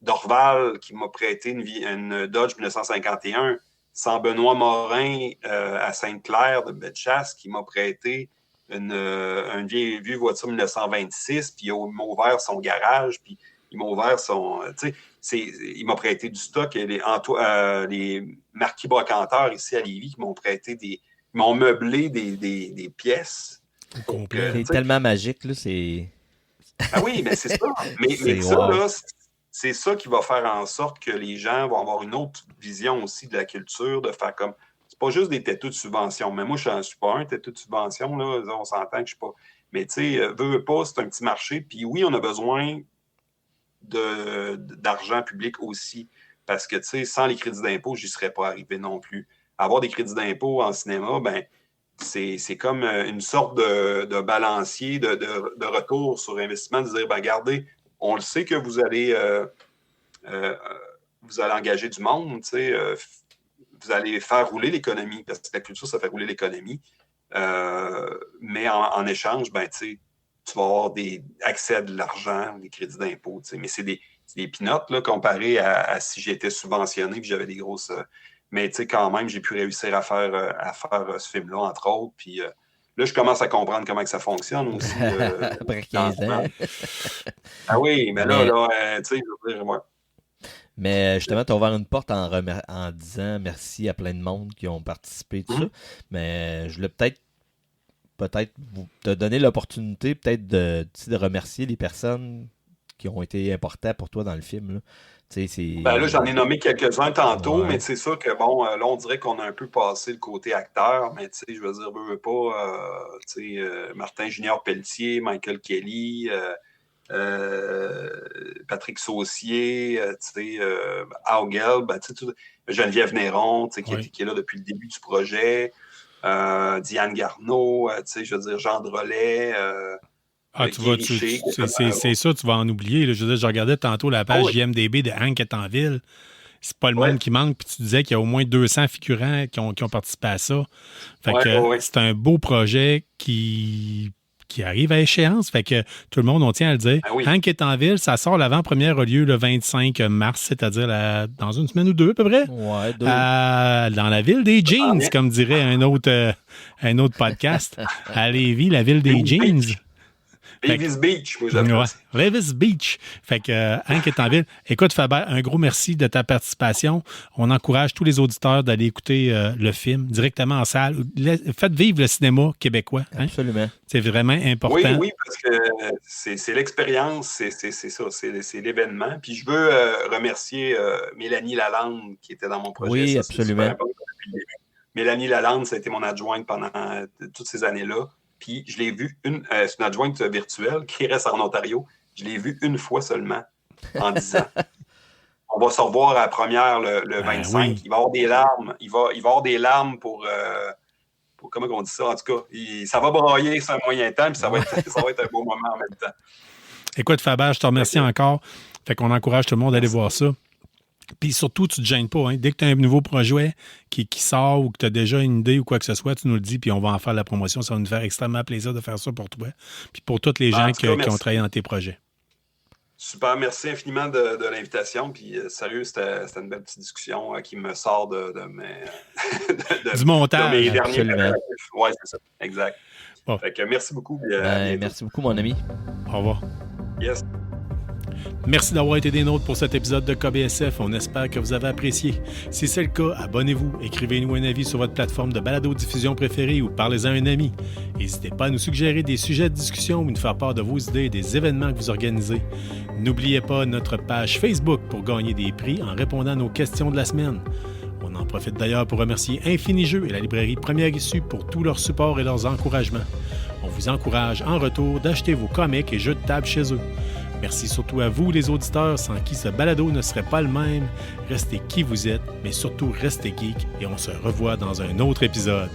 Dorval qui m'a prêté une Dodge 1951, sans Benoît Morin à Sainte-Claire de Bellechasse qui m'a prêté une vieille voiture 1926, puis il m'a ouvert son garage, puis il m'a ouvert son... il m'a prêté du stock. Les marquis brocanteurs ici à Lévis qui m'ont prêté ils m'ont meublé des pièces. C'est tellement magique, là, c'est... Ah oui, mais c'est ça. Mais ça, wow. Là, c'est ça qui va faire en sorte que les gens vont avoir une autre vision aussi de la culture, de faire comme... C'est pas juste des têtous de subvention. Mais moi, je n'en suis pas un têtou de subvention, là. On s'entend que je ne suis pas... Mais tu sais, veux pas, c'est un petit marché. Puis oui, on a besoin d'argent public aussi. Parce que, tu sais, sans les crédits d'impôt, je n'y serais pas arrivé non plus. Avoir des crédits d'impôt en cinéma, ben c'est comme une sorte de balancier de retour sur investissement, de dire, ben regardez, on le sait que vous allez engager du monde, tu sais, vous allez faire rouler l'économie, parce que la culture, ça fait rouler l'économie. Mais en échange, ben, tu sais, tu vas avoir accès à de l'argent, des crédits d'impôt, tu sais, mais c'est des peanuts, là, comparé à si j'étais subventionné et j'avais des grosses... mais tu sais, quand même, j'ai pu réussir à faire ce film-là, entre autres. Puis là, je commence à comprendre comment que ça fonctionne aussi. Après 15 ans. Ah oui, mais là tu sais, je veux dire, moi... Mais justement, tu as ouvert une porte en disant merci à plein de monde qui ont participé, tout ça. Mais je voulais peut-être te donner l'opportunité peut-être de remercier les personnes qui ont été importantes pour toi dans le film. Là. Là, j'en ai nommé quelques-uns tantôt, mais c'est sûr que, là, on dirait qu'on a un peu passé le côté acteur, mais je veux dire, veux pas, Martin Junior Pelletier, Michael Kelly, Patrick Saucier, Al Gelb, Geneviève Néron, qui est là depuis le début du projet, Diane Garneau, je veux dire, Jean Drolet. Tu vois, c'est ça, tu vas en oublier. Là. Je veux dire, je regardais tantôt la page IMDb de Hank est en ville. C'est pas le monde qui manque. Puis tu disais qu'il y a au moins 200 figurants qui ont participé à ça. Fait que c'est un beau projet qui arrive à échéance. Fait que tout le monde, on tient à le dire. Hank est en ville, ça sort l'avant-première a lieu le 25 mars, c'est-à-dire dans une semaine ou deux à peu près. Ouais, deux. Dans la ville des jeans, comme dirait un autre podcast. À Lévis, la ville des jeans. Levis Beach, moi j'appelle ça. Levis Beach. Fait que Hank est en ville. Écoute, Faber, un gros merci de ta participation. On encourage tous les auditeurs d'aller écouter le film directement en salle. Faites vivre le cinéma québécois. Hein? Absolument. C'est vraiment important. Oui, parce que c'est l'expérience, c'est ça, c'est l'événement. Puis je veux remercier Mélanie Lalande qui était dans mon projet. Oui, absolument. Mélanie Lalande, ça a été mon adjointe pendant toutes ces années-là. Puis je l'ai vu c'est une adjointe virtuelle qui reste en Ontario. Je l'ai vue une fois seulement en 10 ans. On va se revoir à la première le 25. Oui. Il va y avoir des larmes. Il va y avoir des larmes pour comment on dit ça? En tout cas, ça va brailler sur un moyen temps, puis ça va être un beau moment en même temps. Écoute, Faber, je te remercie encore. Fait qu'on encourage tout le monde à aller voir ça. Puis surtout, tu ne te gênes pas. Hein? Dès que tu as un nouveau projet qui sort ou que tu as déjà une idée ou quoi que ce soit, tu nous le dis, puis on va en faire la promotion. Ça va nous faire extrêmement plaisir de faire ça pour toi. Puis pour tous les gens qui ont travaillé dans tes projets. Super, merci infiniment de l'invitation. Puis sérieux, c'était une belle petite discussion qui me sort du montage. De mes derniers préparatifs. Oui, c'est ça. Exact. Bon. Fait que merci beaucoup. Merci beaucoup, mon ami. Au revoir. Yes. Merci d'avoir été des nôtres pour cet épisode de KBSF. On espère que vous avez apprécié. Si c'est le cas, abonnez-vous, écrivez-nous un avis sur votre plateforme de balado-diffusion préférée ou parlez-en à un ami. N'hésitez pas à nous suggérer des sujets de discussion ou nous faire part de vos idées et des événements que vous organisez. N'oubliez pas notre page Facebook pour gagner des prix en répondant à nos questions de la semaine. On en profite d'ailleurs pour remercier Infini Jeux et la librairie Première Issue pour tout leur support et leurs encouragements. On vous encourage en retour d'acheter vos comics et jeux de table chez eux. Merci surtout à vous, les auditeurs, sans qui ce balado ne serait pas le même. Restez qui vous êtes, mais surtout restez geek et on se revoit dans un autre épisode.